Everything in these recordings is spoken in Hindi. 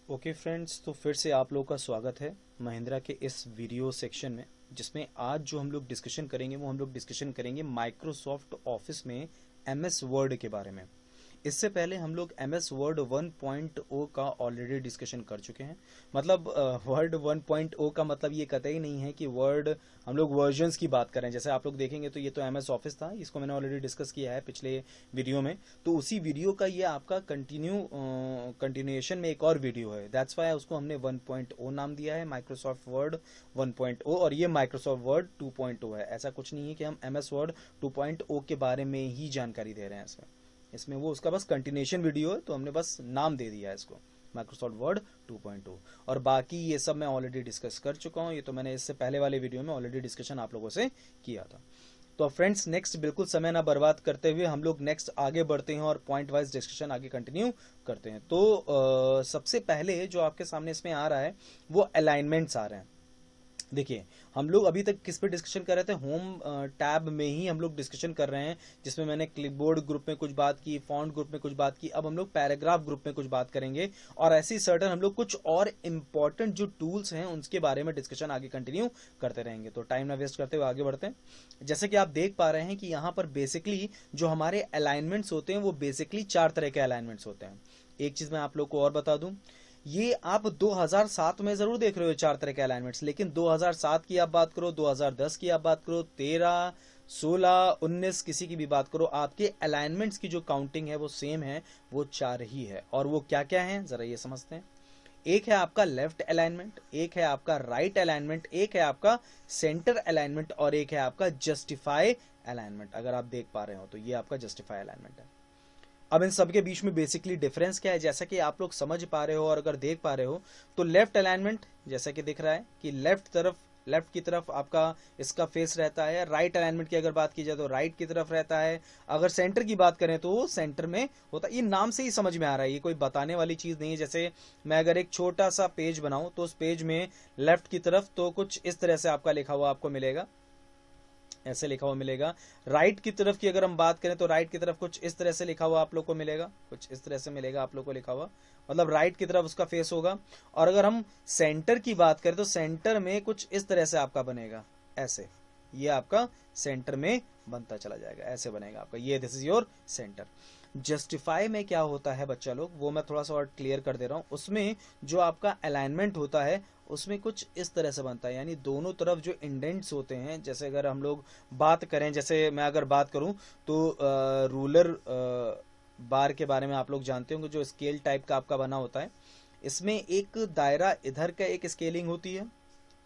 ओके फ्रेंड्स, तो फिर से आप लोगों का स्वागत है महिंद्रा के इस वीडियो सेक्शन में, जिसमें आज जो हम लोग डिस्कशन करेंगे वो हम लोग डिस्कशन करेंगे माइक्रोसॉफ्ट ऑफिस में एमएस वर्ड के बारे में। इससे पहले हम लोग एमएस वर्ड 1.0 का ऑलरेडी डिस्कशन कर चुके हैं। मतलब वर्ड 1.0 का मतलब ये कतई नहीं है कि वर्ड हम लोग वर्जन्स की बात करें। जैसे आप लोग देखेंगे तो ये तो एमएस ऑफिस था, इसको मैंने ऑलरेडी डिस्कस किया है पिछले वीडियो में। तो उसी वीडियो का ये आपका कंटिन्यूएशन में एक और वीडियो है। दैट्स वाई उसको हमने 1.0 नाम दिया है, माइक्रोसॉफ्ट वर्ड 1.0, और ये माइक्रोसॉफ्ट वर्ड 2.0 है। ऐसा कुछ नहीं है कि हम एमएस वर्ड 2.0 के बारे में ही जानकारी दे रहे हैं इसमें वो उसका बस कंटिन्यूएशन वीडियो है, तो हमने बस नाम दे दिया है इसको माइक्रोसॉफ्ट वर्ड 2.0। और बाकी ये सब मैं ऑलरेडी डिस्कस कर चुका हूँ। ये तो मैंने इससे पहले वाले वीडियो में ऑलरेडी डिस्कशन आप लोगों से किया था। तो फ्रेंड्स, नेक्स्ट बिल्कुल समय ना बर्बाद करते हुए हम लोग नेक्स्ट आगे बढ़ते हैं और पॉइंट वाइज डिस्कशन आगे कंटिन्यू करते हैं। तो सबसे पहले जो आपके सामने इसमें आ रहा है वो अलाइनमेंट्स आ रहे हैं। देखिए, हम लोग अभी तक किस पे डिस्कशन कर रहे थे, होम टैब में ही हम लोग डिस्कशन कर रहे हैं, जिसमें मैंने क्लिपबोर्ड ग्रुप में कुछ बात की, फॉन्ट ग्रुप में कुछ बात की। अब हम लोग पैराग्राफ ग्रुप में कुछ बात करेंगे और ऐसी सर्टन हम लोग कुछ और इंपॉर्टेंट जो टूल्स हैं उनके बारे में डिस्कशन आगे कंटिन्यू करते रहेंगे। तो टाइम ना वेस्ट करते हुए आगे बढ़ते हैं। जैसे कि आप देख पा रहे हैं कि यहाँ पर बेसिकली जो हमारे अलाइनमेंट्स होते हैं वो बेसिकली 4 तरह के अलाइनमेंट्स होते हैं। एक चीज मैं आप लोग को और बता दूं, ये आप 2007 में जरूर देख रहे हो 4 तरह के अलाइनमेंट्स, लेकिन 2007 की आप बात करो, 2010 की आप बात करो, 13, 16, 19 किसी की भी बात करो, आपके अलाइनमेंट्स की जो काउंटिंग है वो सेम है, वो 4 ही है। और वो क्या क्या है जरा ये समझते हैं। एक है आपका लेफ्ट अलाइनमेंट, एक है आपका राइट अलाइनमेंट, एक है आपका सेंटर अलाइनमेंट, और एक है आपका जस्टिफाई अलाइनमेंट। अगर आप देख पा रहे हो तो ये आपका जस्टिफाई अलाइनमेंट है। अब इन सब के बीच में बेसिकली डिफरेंस क्या है, जैसा कि आप लोग समझ पा रहे हो और अगर देख पा रहे हो तो लेफ्ट अलाइनमेंट जैसा कि दिख रहा है कि लेफ्ट की तरफ आपका इसका फेस रहता है। राइट अलाइनमेंट की अगर बात की जाए तो राइट की तरफ रहता है। अगर सेंटर की बात करें तो वो सेंटर में होता है। ये नाम से ही समझ में आ रहा है, ये कोई बताने वाली चीज नहीं है। जैसे मैं अगर एक छोटा सा पेज बनाऊं तो उस पेज में लेफ्ट की तरफ तो कुछ इस तरह से आपका लिखा हुआ आपको मिलेगा, ऐसे लिखा हुआ मिलेगा। राइट की तरफ की अगर हम बात करें तो राइट की तरफ कुछ इस तरह से लिखा हुआ आप लोग को मिलेगा, कुछ इस तरह से मिलेगा आप लोग को लिखा हुआ, मतलब राइट की तरफ उसका फेस होगा। और अगर हम सेंटर की बात करें तो सेंटर में कुछ इस तरह से आपका बनेगा, ऐसे ये आपका सेंटर में बनता चला जाएगा, ऐसे बनेगा आपका, ये this is your centre. Justify में क्या होता है बच्चा लोग, वो मैं थोड़ा सा और क्लियर कर दे रहा हूं। उसमें जो आपका अलाइनमेंट होता है उसमें कुछ इस तरह से बनता है, यानी दोनों तरफ जो इंडेंट्स होते हैं। जैसे अगर हम लोग बात करें, जैसे मैं अगर बात करूं तो रूलर बार के बारे में आप लोग जानते होंगे, जो स्केल टाइप का आपका बना होता है। इसमें एक दायरा इधर का एक स्केलिंग होती है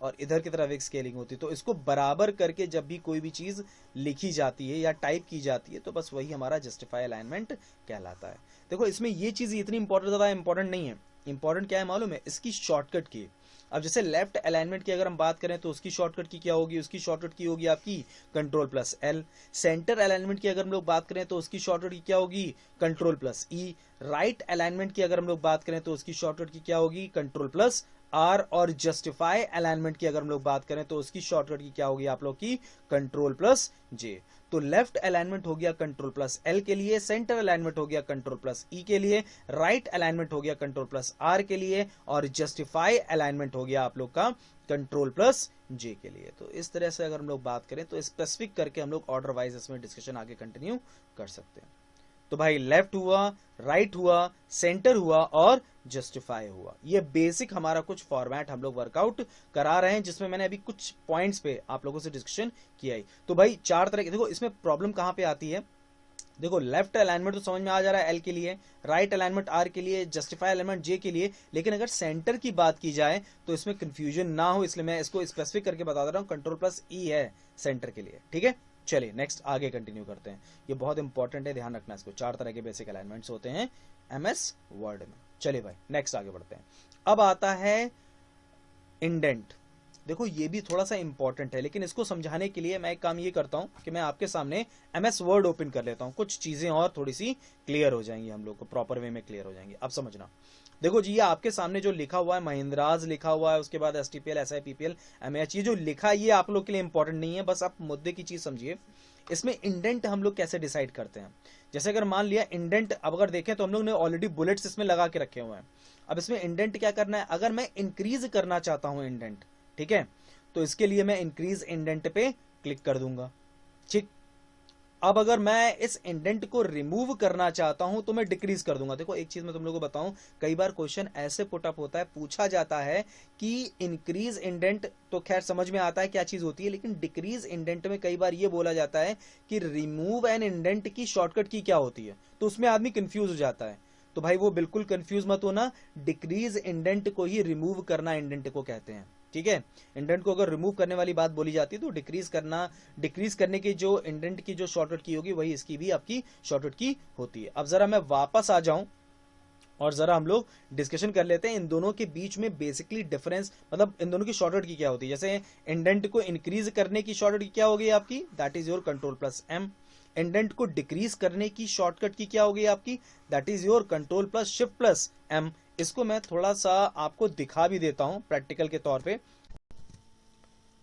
और इधर की तरफ एक स्केलिंग होती है। तो इसको बराबर करके जब भी कोई भी चीज लिखी जाती है या टाइप की जाती है तो बस वही हमारा जस्टिफाई अलाइनमेंट कहलाता है। देखो, इसमें ये चीज इतनी इंपॉर्टेंट, ज्यादा इंपॉर्टेंट नहीं है। इंपॉर्टेंट क्या है मालूम है, इसकी शॉर्टकट की। अब जैसे लेफ्ट अलाइनमेंट की अगर हम बात करें तो उसकी शॉर्टकट की क्या होगी, उसकी शॉर्टकट की होगी आपकी कंट्रोल+L। सेंटर अलाइनमेंट की अगर हम लोग बात करें तो उसकी शॉर्टकट की क्या होगी, कंट्रोल+E। राइट अलाइनमेंट की अगर हम लोग बात करें तो उसकी शॉर्टकट की क्या होगी, कंट्रोल+R। और जस्टिफाई अलाइनमेंट की अगर हम लोग बात करें तो उसकी शॉर्टकट की क्या होगी आप लोग की, कंट्रोल+J। तो लेफ्ट अलाइनमेंट हो गया कंट्रोल+L के लिए, सेंटर अलाइनमेंट हो गया कंट्रोल+E के लिए, राइट अलाइनमेंट हो गया कंट्रोल+R के लिए, और जस्टिफाई अलाइनमेंट हो गया आप लोग का कंट्रोल+J के लिए। तो इस तरह से अगर हम लोग बात करें तो स्पेसिफिक करके हम लोग ऑर्डर वाइज इसमें डिस्कशन आगे कंटिन्यू कर सकते हैं। तो भाई, लेफ्ट हुआ, राइट हुआ, सेंटर हुआ और जस्टिफाई हुआ। ये बेसिक हमारा कुछ फॉर्मेट हम लोग वर्कआउट करा रहे हैं, जिसमें मैंने अभी कुछ पॉइंट्स पे आप लोगों से डिस्कशन किया है। तो भाई 4 तरह के, देखो इसमें प्रॉब्लम कहां पे आती है। देखो, लेफ्ट अलाइनमेंट तो समझ में आ जा रहा है एल के लिए, राइट अलाइनमेंट आर के लिए, जस्टिफाई अलाइनमेंट जे के लिए। लेकिन अगर सेंटर की बात की जाए तो इसमें कंफ्यूजन ना हो, इसलिए मैं इसको स्पेसिफिक करके बता दे रहा हूं, कंट्रोल+E है सेंटर के लिए। ठीक है, चलिए नेक्स्ट आगे कंटिन्यू करते हैं। ये बहुत इंपॉर्टेंट है, ध्यान रखना इसको। 4 तरह के बेसिक अलाइनमेंट्स होते हैं एमएस वर्ड में। चलिए भाई नेक्स्ट आगे बढ़ते हैं। अब आता है इंडेंट। देखो, ये भी थोड़ा सा इंपॉर्टेंट है, लेकिन इसको समझाने के लिए मैं एक काम ये करता हूं कि मैं आपके सामने एमएस वर्ड ओपन कर लेता हूं, कुछ चीजें और थोड़ी सी क्लियर हो जाएंगी, हम लोग को प्रॉपर वे में क्लियर हो जाएंगी। अब समझना, देखो जी, ये आपके सामने जो लिखा हुआ है महिंद्राज लिखा हुआ है, उसके बाद STPL, SI, PPL, MH, ये जो लिखा है ये आप लोग के लिए इंपॉर्टेंट नहीं है, बस आप मुद्दे की चीज समझिए। इसमें इंडेंट हम लोग कैसे डिसाइड करते हैं। जैसे अगर मान लिया इंडेंट, अब अगर देखें तो हम लोग ने ऑलरेडी बुलेट्स इसमें लगा के रखे हुए हैं। अब इसमें इंडेंट क्या करना है, अगर मैं इंक्रीज करना चाहता हूं इंडेंट, ठीक है, तो इसके लिए मैं इंक्रीज इंडेंट पे क्लिक कर दूंगा। ठीक, अब अगर मैं इस इंडेंट को रिमूव करना चाहता हूं तो मैं डिक्रीज कर दूंगा। देखो एक चीज मैं तुम लोगों को बताऊं, कई बार क्वेश्चन ऐसे पुट अप होता है, पूछा जाता है कि इंक्रीज इंडेंट, तो खैर समझ में आता है क्या चीज होती है, लेकिन डिक्रीज इंडेंट में कई बार ये बोला जाता है कि रिमूव एन इंडेंट की शॉर्टकट की क्या होती है, तो उसमें आदमी कंफ्यूज हो जाता है। तो भाई वो बिल्कुल कंफ्यूज मत होना, डिक्रीज इंडेंट को ही रिमूव करना इंडेंट को कहते हैं। ठीक है, इंडेंट को अगर रिमूव करने वाली बात बोली जाती है तो डिक्रीज करना, डिक्रीज करने की जो इंडेंट की जो शॉर्टकट की होगी वही इसकी भी आपकी शॉर्टकट की होती है। अब जरा मैं वापस आ जाऊं और जरा हम लोग डिस्कशन कर लेते हैं इन दोनों के बीच में बेसिकली डिफरेंस, मतलब इन दोनों की शॉर्टकट की क्या होती है। जैसे इंडेंट को इंक्रीज करने की शॉर्टकट की क्या होगी आपकी, that is your control plus M. Indent को डिक्रीज करने की शॉर्टकट की क्या होगी आपकी, that is your control plus shift plus M. इसको मैं थोड़ा सा आपको दिखा भी देता हूं प्रैक्टिकल के तौर पे,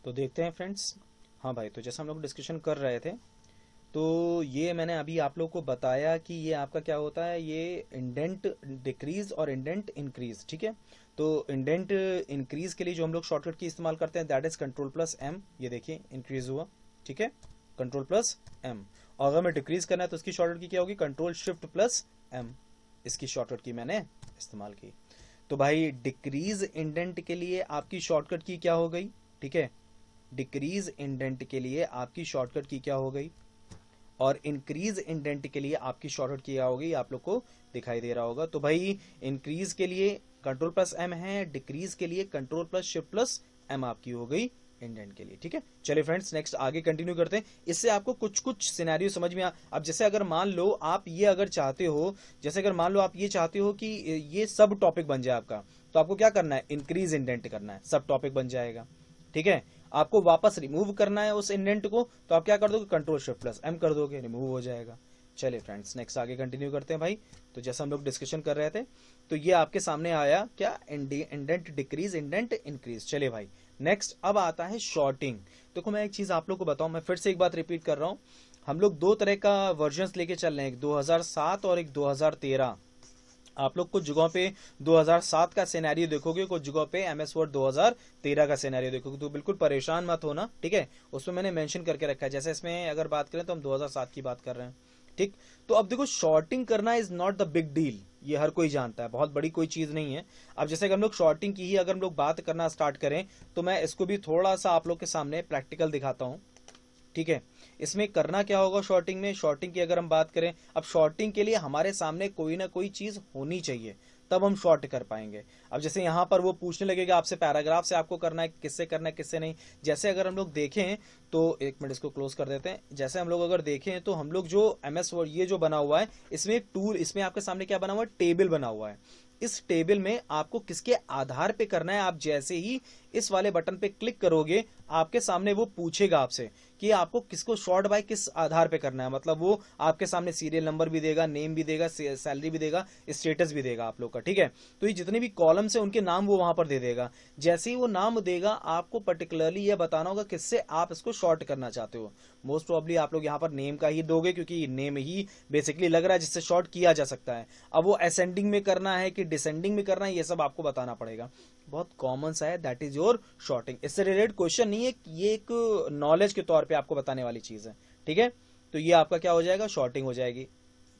तो देखते हैं फ्रेंड्स। हाँ भाई, तो जैसा हम लोग डिस्कशन कर रहे थे, तो ये मैंने अभी आप लोग को बताया कि ये आपका क्या होता है, ये इंडेंट डिक्रीज और इंडेंट इंक्रीज। ठीक है, तो इंडेंट इंक्रीज के लिए जो हम लोग शॉर्टकट की इस्तेमाल करते हैं that is control plus M. ये देखिए इंक्रीज हुआ, ठीक है, कंट्रोल प्लस एम। और अगर मैं डिक्रीज करना है तो इसकी शॉर्टकट की क्या होगी, कंट्रोल शिफ्ट प्लस एम। इसकी शॉर्टकट की मैंने इस्तेमाल की। तो भाई डिक्रीज इंडेंट के लिए आपकी शॉर्टकट की क्या हो गई, ठीक है, डिक्रीज इंडेंट के लिए आपकी शॉर्टकट की क्या हो गई, और इंक्रीज इंडेंट के लिए आपकी शॉर्टकट की क्या होगी, आप लोग को दिखाई दे रहा होगा। तो भाई इंक्रीज के लिए कंट्रोल प्लस एम है, डिक्रीज के लिए control plus shift plus M आपकी हो गई इंडेंट के लिए। ठीक है, चलिए फ्रेंड्स नेक्स्ट आगे कंटिन्यू करते हैं। इससे आपको कुछ कुछ सिनेरियो समझ में अब जैसे अगर मान लो आप ये अगर चाहते हो, जैसे अगर मान लो आप ये चाहते हो कि ये सब टॉपिक बन जाए आपका, तो आपको क्या करना है, इंक्रीज इंडेंट करना है, सब टॉपिक बन जाएगा। ठीक है, आपको वापस रिमूव करना है उस इंडेंट को, तो आप क्या कर दोगे, कंट्रोल शिफ्ट प्लस एम कर दोगे, रिमूव हो जाएगा। चलिए फ्रेंड्स नेक्स्ट आगे कंटिन्यू करते हैं भाई। तो जैसा हम लोग डिस्कशन कर रहे थे, तो ये आपके सामने आया क्या, इंडेंट डिक्रीज, इंडेंट इंक्रीज। चलिए भाई नेक्स्ट अब आता है शॉर्टिंग। देखो मैं एक चीज आप लोग को बताऊं, मैं फिर से एक बात रिपीट कर रहा हूं, हम लोग दो तरह का वर्जन लेके चल रहे हैं, एक 2007 और एक 2013। आप लोग कुछ जगहों पे 2007 का सिनेरियो देखोगे, कुछ जगहों पे एमएस वर्ड 2013 का सिनेरियो देखोगे, तो बिल्कुल परेशान मत होना। ठीक है, उसमें मैंने मेंशन करके रखा है, जैसे इसमें अगर बात करें तो हम 2007 की बात कर रहे हैं। ठीक, तो अब देखो शॉर्टिंग करना is not the big deal, ये हर कोई जानता है, बहुत बड़ी कोई चीज नहीं है। अब जैसे कि हम लोग शॉर्टिंग की ही अगर हम लोग बात करना स्टार्ट करें, तो मैं इसको भी थोड़ा सा आप लोग के सामने प्रैक्टिकल दिखाता हूं। ठीक है, इसमें करना क्या होगा शॉर्टिंग में, शॉर्टिंग की अगर हम बात करें, अब शॉर्टिंग के लिए हमारे सामने कोई ना कोई चीज होनी चाहिए, तब हम शॉर्ट कर पाएंगे। अब जैसे यहां पर वो पूछने लगेगा आपसे पैराग्राफ से आपको करना है, किससे करना है किससे नहीं। जैसे अगर हम लोग देखें तो एक मिनट इसको क्लोज कर देते हैं। जैसे हम लोग अगर देखें तो हम लोग जो एमएस वर्ड ये जो बना हुआ है, इसमें एक टूल, इसमें आपके सामने क्या बना हुआ है, टेबल बना हुआ है। इस टेबल में आपको किसके आधार पे करना है, आप जैसे ही इस वाले बटन पे क्लिक करोगे, आपके सामने वो पूछेगा आपसे कि आपको किसको शॉर्ट बाय किस आधार पे करना है। मतलब वो आपके सामने सीरियल नंबर भी देगा, नेम भी देगा, सैलरी भी देगा, स्टेटस भी देगा आप लोग का। ठीक है, तो ये जितने भी कॉलम्स है उनके नाम वो वहां पर दे देगा। जैसे ही वो नाम देगा, आपको पर्टिकुलरली ये बताना होगा किससे आप इसको शॉर्ट करना चाहते हो। मोस्ट प्रॉब्ली आप लोग यहाँ पर नेम का ही दोगे, क्योंकि नेम ही बेसिकली लग रहा है जिससे शॉर्ट किया जा सकता है। अब वो असेंडिंग में करना है कि डिसेंडिंग में करना है, ये सब आपको बताना पड़ेगा। बहुत कॉमन सा है, दैट इज योर शॉर्टिंग। इससे रिलेटेड क्वेश्चन नहीं है, ये एक नॉलेज के तौर पे आपको बताने वाली चीज है। ठीक है, तो ये आपका क्या हो जाएगा, शॉर्टिंग हो जाएगी,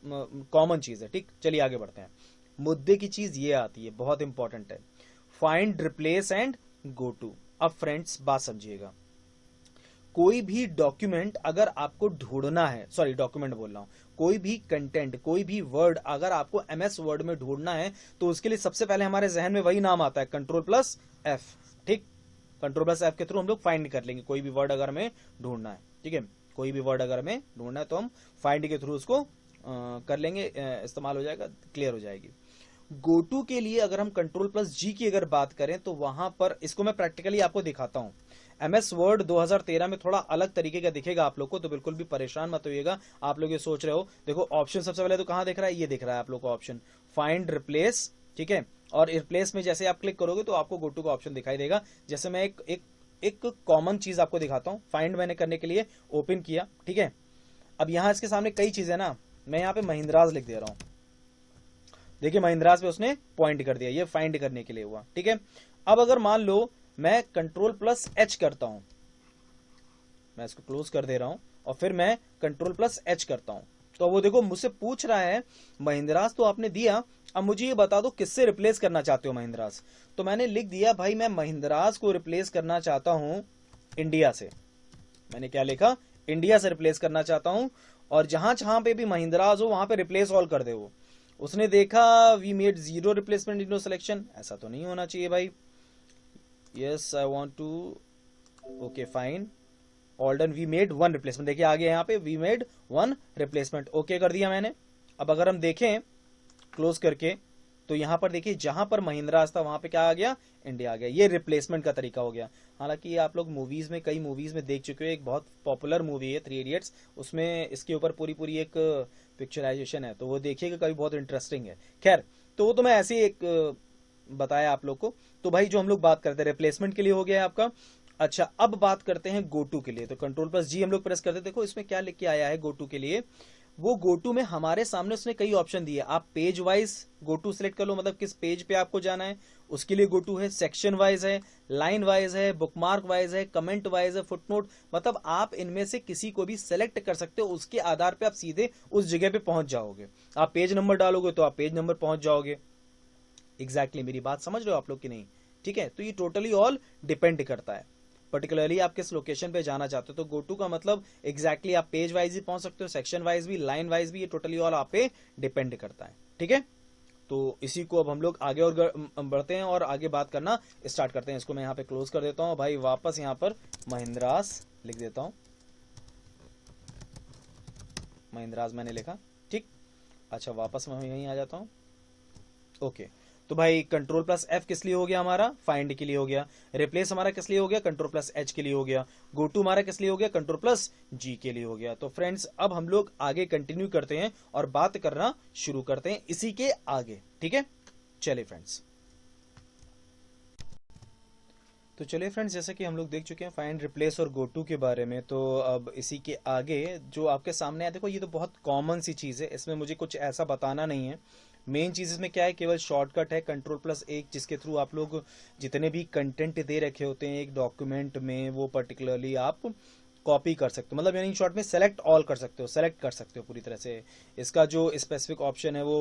कॉमन चीज है। ठीक, चलिए आगे बढ़ते हैं। मुद्दे की चीज ये आती है, बहुत इंपॉर्टेंट है, find, replace and go to. अब फ्रेंड्स बात समझिएगा, कोई भी डॉक्यूमेंट अगर आपको ढूंढना है, सॉरी डॉक्यूमेंट बोल रहा हूं, कोई भी कंटेंट, कोई भी वर्ड अगर आपको एमएस वर्ड में ढूंढना है, तो उसके लिए सबसे पहले हमारे जहन में वही नाम आता है, कंट्रोल प्लस एफ। ठीक, कंट्रोल प्लस एफ के थ्रू हम लोग फाइंड कर लेंगे कोई भी वर्ड अगर हमें ढूंढना है। ठीक है, कोई भी वर्ड अगर हमें ढूंढना है तो हम फाइंड के थ्रू उसको कर लेंगे, इस्तेमाल हो जाएगा, क्लियर हो जाएगी। गो टू के लिए अगर हम कंट्रोल प्लस जी की अगर बात करें, तो वहां पर इसको मैं प्रैक्टिकली आपको दिखाता हूं। एमएस वर्ड 2013 में थोड़ा अलग तरीके का दिखेगा आप लोग को, तो बिल्कुल भी परेशान मत होइएगा। आप लोग ये सोच रहे हो, देखो ऑप्शन सबसे पहले तो कहां दिख रहा है, ये दिख रहा है आप लोग को ऑप्शन, फाइंड, रिप्लेस। ठीक है, और रिप्लेस में जैसे आप क्लिक करोगे तो आपको गो टू का ऑप्शन दिखाई देगा। जैसे मैं एक कॉमन चीज आपको दिखाता हूं, फाइंड मैंने करने के लिए ओपन किया। ठीक है, अब यहां इसके सामने कई चीजें ना, मैं यहां पे महिंद्राज लिख दे रहा हूं, देखिए महिंद्रास पे उसने पॉइंट कर दिया, ये फाइंड करने के लिए हुआ, ठीक है। अब अगर मान लो मैं कंट्रोल प्लस एच करता हूं, मैं इसको क्लोज कर दे रहा हूं और फिर मैं कंट्रोल प्लस एच करता हूं, तो वो देखो मुझसे पूछ रहा है महिंद्रास तो आपने दिया, अब मुझे ये बता दो किससे रिप्लेस करना चाहते हो महिंद्रास। तो मैंने लिख दिया भाई मैं महिंद्रास को रिप्लेस करना चाहता हूं इंडिया से। मैंने क्या लिखा, इंडिया से रिप्लेस करना चाहता हूं, और जहां जहां पे भी महिंद्रास हो वहां पे रिप्लेस ऑल कर दे वो। उसने देखा we made zero replacement no selection, ऐसा तो नहीं होना चाहिए भाई। Yes I want to, okay fine, all done, we made one replacement, देखिए आगे यहाँ पे we made one replacement, okay कर दिया मैंने। अब अगर हम देखें क्लोज करके, तो यहां पर देखिए जहां पर महिंद्रा था वहां पे क्या आ गया, इंडिया आ गया। ये रिप्लेसमेंट का तरीका हो गया। हालांकि ये आप लोग मूवीज में, कई मूवीज में देख चुके हो, एक बहुत पॉपुलर मूवी है 3 इडियट्स, उसमें इसके ऊपर पूरी पूरी एक पिक्चराइजेशन है, तो वो देखिएगा, कभी बहुत इंटरेस्टिंग है। खैर, तो वो तो मैं ऐसे ही एक बताया आप लोग को। तो भाई जो हम लोग बात करते हैं रिप्लेसमेंट के लिए हो गया है आपका। अच्छा अब बात करते हैं गो टू के लिए, तो कंट्रोल प्लस जी हम लोग प्रेस करते हैं। देखो इसमें क्या लिख के आया है गो टू के लिए, वो गो टू में हमारे सामने उसने कई ऑप्शन दिए। आप page wise go to select कर लो, मतलब किस पेज पे आपको जाना है उसके लिए गो टू है, सेक्शन वाइज है, लाइन वाइज है, बुकमार्क वाइज है, कमेंट वाइज है, फुटनोट, मतलब आप इनमें से किसी को भी सेलेक्ट कर सकते हो। उसके आधार पे आप सीधे उस जगह पे पहुंच जाओगे। आप पेज नंबर डालोगे तो आप पेज नंबर पहुंच जाओगे। एग्जैक्टली मेरी बात समझ रहे हो आप लोग की नहीं, ठीक है। तो ये टोटली ऑल डिपेंड करता है, पर्टिकुलरली आप किस लोकेशन पे जाना चाहते हो। तो गो टू का मतलब एग्जैक्टली आप पेज वाइज भी पहुंच सकते हो, सेक्शन वाइज भी, लाइन वाइज भी, ये टोटली ऑल आप पे डिपेंड करता है, ठीक है। तो इसी को अब हम लोग आगे और बढ़ते हैं और आगे बात करना स्टार्ट करते हैं। इसको मैं यहाँ पे क्लोज कर देता हूँ भाई, वापस यहाँ पर महिंद्रास लिख देता हूँ, महिंद्रास मैंने लिखा, ठीक। अच्छा वापस मैं यहीं आ जाता हूँ, ओके। तो भाई कंट्रोल प्लस एफ किस लिए हो गया हमारा, फाइंड के लिए हो गया। रिप्लेस हमारा किस लिए हो गया, कंट्रोल प्लस एच के लिए हो गया। गो टू हमारा किस लिए हो गया, कंट्रोल प्लस जी के लिए हो गया। तो फ्रेंड्स अब हम लोग आगे कंटिन्यू करते हैं और बात करना शुरू करते हैं इसी के आगे, ठीक है। चलिए फ्रेंड्स, तो चलिए फ्रेंड्स, जैसे कि हम लोग देख चुके हैं फाइंड, रिप्लेस और गो टू के बारे में, तो अब इसी के आगे जो आपके सामने है, देखो ये तो बहुत कॉमन सी चीज़ है, इसमें मुझे कुछ ऐसा बताना नहीं है। मेन चीज़ इसमें क्या है, केवल शॉर्टकट है कंट्रोल प्लस एक, जिसके थ्रू आप लोग जितने भी कंटेंट दे रखे होते हैं एक डॉक्यूमेंट में, वो पर्टिकुलरली आप कॉपी कर सकते हो, मतलब यानी शॉर्ट में सेलेक्ट ऑल कर सकते हो, सेलेक्ट कर सकते हो पूरी तरह से। इसका जो स्पेसिफिक ऑप्शन है वो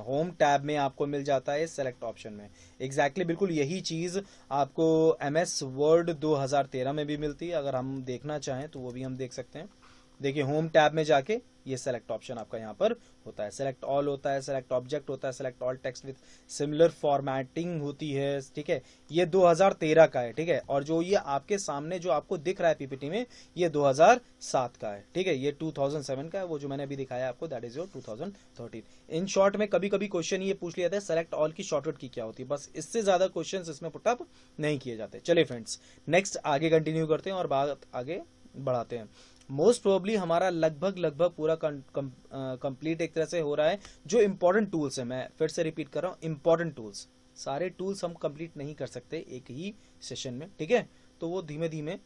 होम टैब में आपको मिल जाता है, सेलेक्ट ऑप्शन में। एग्जैक्टली बिल्कुल यही चीज़ आपको एमएस वर्ड 2013 में भी मिलती है। अगर हम देखना चाहें तो वो भी हम देख सकते हैं। देखिए होम टैब में जाके ये सेलेक्ट ऑप्शन आपका यहाँ पर होता है, सेलेक्ट ऑल होता है, सेलेक्ट ऑब्जेक्ट होता है, select all text with similar formatting होती है, ठीक है। ये 2013 का है, ठीक है। और जो ये आपके सामने जो आपको दिख रहा है पीपीटी में, ये 2007 का है, ठीक है। ये 2007 का है, वो जो मैंने अभी दिखाया आपको that is your 2013। In short में कभी कभी क्वेश्चन ये पूछ लिया जाता है सेलेक्ट ऑल की शॉर्टकट की क्या होती है, बस इससे ज्यादा क्वेश्चन इसमें पुटअप नहीं किए जाते। चलिए फ्रेंड्स, नेक्स्ट आगे कंटिन्यू करते हैं और बात आगे बढ़ाते हैं। मोस्ट प्रोबेबली हमारा लगभग लगभग पूरा कंप्लीट एक तरह से हो रहा है। जो इंपॉर्टेंट टूल्स है, मैं फिर से रिपीट कर रहा हूँ, इंपॉर्टेंट टूल्स, सारे टूल्स हम कंप्लीट नहीं कर सकते एक ही सेशन में, ठीक है। तो वो धीमे धीमे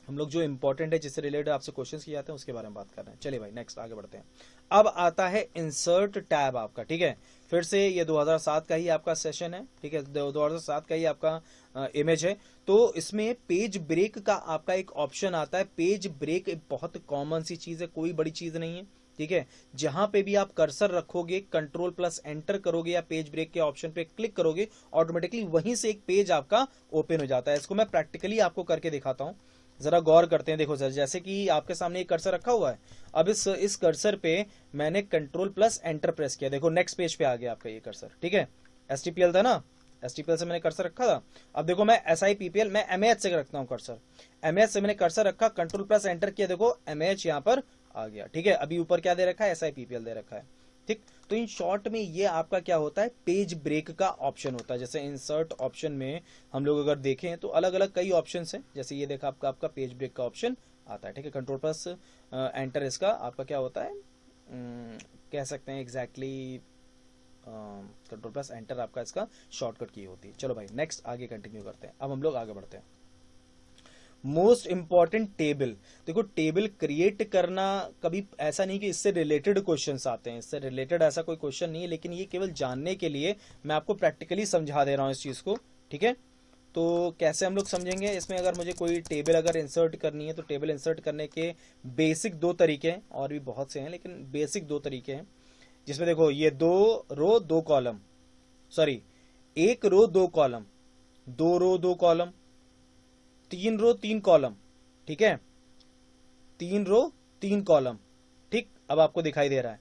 हम लोग जो इंपॉर्टेंट है, जिससे रिलेटेड आपसे क्वेश्चंस किए जाते हैं, उसके बारे में बात कर रहे हैं। चलिए भाई नेक्स्ट आगे बढ़ते हैं। अब आता है इंसर्ट टैब आपका, ठीक है। फिर से ये 2007 का ही आपका सेशन है, ठीक है, 2007 का ही आपका इमेज है। तो इसमें पेज ब्रेक का आपका एक ऑप्शन आता है। पेज ब्रेक एक बहुत कॉमन सी चीज है, कोई बड़ी चीज नहीं है, ठीक है। जहां पे भी आप कर्सर रखोगे, कंट्रोल प्लस एंटर करोगे या पेज ब्रेक के ऑप्शन पे क्लिक करोगे, ऑटोमेटिकली वहीं से एक पेज आपका ओपन हो जाता है। इसको मैं प्रैक्टिकली आपको करके दिखाता हूं, जरा गौर करते हैं। देखो सर, जैसे कि आपके सामने एक कर्सर रखा हुआ है, अब इस कर्सर पे मैंने कंट्रोल प्लस एंटर प्रेस किया, देखो नेक्स्ट पेज पे आ गया आपका ये कर्सर, ठीक है। एसटीपीएल था ना, एसटीपीएल से मैंने कर्सर रखा था। अब देखो मैं एसआईपीपीएल, मैं एमएएच से रखता हूँ कर्सर, एमएएच से मैंने कर्सर रखा, कंट्रोल प्लस एंटर किया, देखो एमएएच यहाँ पर आ गया, ठीक है। अभी ऊपर क्या दे रखा है, एसआईपीपीएल दे रखा है, ठीक। तो इन शॉर्ट में ये आपका क्या होता है, पेज ब्रेक का ऑप्शन होता है। जैसे इंसर्ट ऑप्शन में हम लोग अगर देखें तो अलग अलग कई ऑप्शन हैं। जैसे ये देखा आपका पेज ब्रेक का ऑप्शन आता है, ठीक है। कंट्रोल प्लस एंटर इसका आपका क्या होता है, कह सकते हैं एग्जैक्टली कंट्रोल प्लस एंटर आपका इसका शॉर्टकट की होती है। चलो भाई नेक्स्ट आगे कंटिन्यू करते हैं। अब हम लोग आगे बढ़ते हैं। Most important table. देखो टेबल क्रिएट करना कभी ऐसा नहीं कि इससे रिलेटेड क्वेश्चंस आते हैं, इससे रिलेटेड ऐसा कोई क्वेश्चन नहीं है, लेकिन ये केवल जानने के लिए मैं आपको प्रैक्टिकली समझा दे रहा हूँ इस चीज को, ठीक है। तो कैसे हम लोग समझेंगे इसमें, अगर मुझे कोई टेबल अगर इंसर्ट करनी है तो टेबल इंसर्ट करने के बेसिक दो तरीके हैं, और भी बहुत से हैं लेकिन बेसिक दो तरीके हैं, जिसमें देखो ये 2 रो 2 कॉलम, सॉरी 1 रो 2 कॉलम, 2 रो 2 कॉलम, 3 रो 3 कॉलम, ठीक है, 3 रो 3 कॉलम, ठीक। अब आपको दिखाई दे रहा है,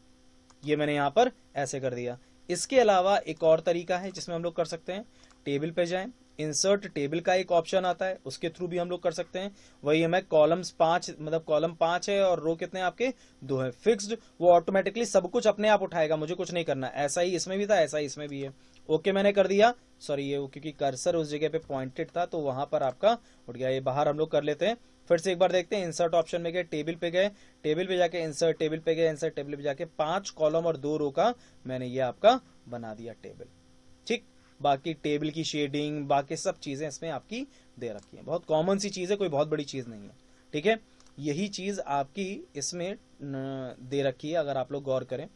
ये मैंने यहां पर ऐसे कर दिया। इसके अलावा एक और तरीका है जिसमें हम लोग कर सकते हैं, टेबल पे जाएं, इंसर्ट टेबल का एक ऑप्शन आता है, उसके थ्रू भी हम लोग कर सकते हैं। वही हमें कॉलम्स 5, मतलब कॉलम 5 है और रो कितने आपके 2 है, फिक्स्ड, वो ऑटोमेटिकली सब कुछ अपने आप उठाएगा, मुझे कुछ नहीं करना। ऐसा ही इसमें भी था, ऐसा ही इसमें भी है। ओके मैंने कर दिया, सॉरी ये क्योंकि कर्सर उस जगह पे पॉइंटेड था तो वहां पर आपका उठ गया। ये बाहर हम लोग कर लेते हैं, फिर से एक बार देखते हैं। इंसर्ट ऑप्शन में गए, टेबल पे गए, टेबल पे जाके इंसर्ट टेबल पे गए, इंसर्ट टेबल पे जाके 5 कॉलम और 2 रो का मैंने ये आपका बना दिया टेबल, ठीक। बाकी टेबल की शेडिंग बाकी सब चीजें इसमें आपकी दे रखी है, बहुत कॉमन सी चीज है, कोई बहुत बड़ी चीज नहीं है, ठीक है। यही चीज आपकी इसमें दे रखी है, अगर आप लोग गौर करें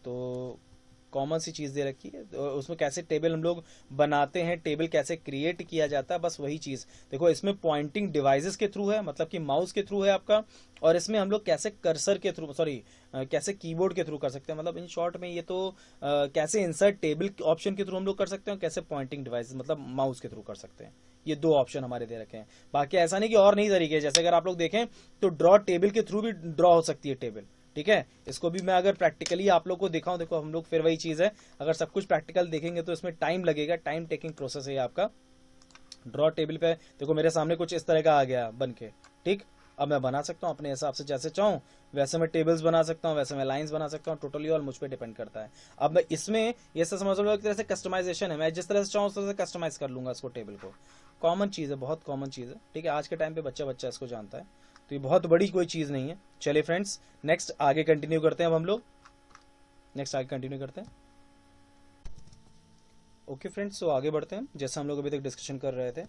तो कॉमन सी चीज दे रखी है। तो उसमें कैसे टेबल हम लोग बनाते हैं, टेबल कैसे क्रिएट किया जाता है, बस वही चीज। देखो इसमें पॉइंटिंग डिवाइसेस के थ्रू है, मतलब कि माउस के थ्रू है आपका, और इसमें हम लोग कैसे कर्सर के थ्रू, सॉरी कैसे कीबोर्ड के थ्रू कर सकते हैं, मतलब इन शॉर्ट में ये तो कैसे इंसर्ट टेबल ऑप्शन के थ्रू हम लोग कर सकते हैं, कैसे पॉइंटिंग डिवाइस मतलब माउस के थ्रू कर सकते हैं। ये 2 ऑप्शन हमारे दे रखे हैं, बाकी ऐसा नहीं कि और नहीं तरीके। जैसे अगर आप लोग देखें तो ड्रॉ टेबल के थ्रू भी ड्रॉ हो सकती है टेबल, ठीक है। इसको भी मैं अगर प्रैक्टिकली आप लोग को दिखाऊं, देखो हम लोग फिर वही चीज है, अगर सब कुछ प्रैक्टिकल देखेंगे तो इसमें टाइम लगेगा, टाइम टेकिंग प्रोसेस है आपका। ड्रॉ टेबल पे देखो मेरे सामने कुछ इस तरह का आ गया बन के, ठीक। अब मैं बना सकता हूँ अपने हिसाब से, जैसे चाहूँ वैसे मैं टेबल्स बना सकता हूँ, वैसे मैं लाइंस बना सकता हूँ, टोटली ऑल मुझ पे डिपेंड करता है। अब मैं इसमें ये सब समझ लो एक तरह से कस्टमाइजेशन है, मैं जिस तरह से चाहूँ उस तरह से कस्टमाइज कर लूंगा इसको, टेबल को। कॉमन चीज है, बहुत कॉमन चीज है, ठीक है। आज के टाइम पे बच्चा बच्चा इसको जानता है, तो ये बहुत बड़ी कोई चीज नहीं है। चलिए फ्रेंड्स नेक्स्ट आगे कंटिन्यू करते हैं, अब हम लोग नेक्स्ट आगे कंटिन्यू करते हैं। ओके फ्रेंड्स, तो आगे बढ़ते हैं, जैसा हम लोग अभी तक डिस्कशन कर रहे थे।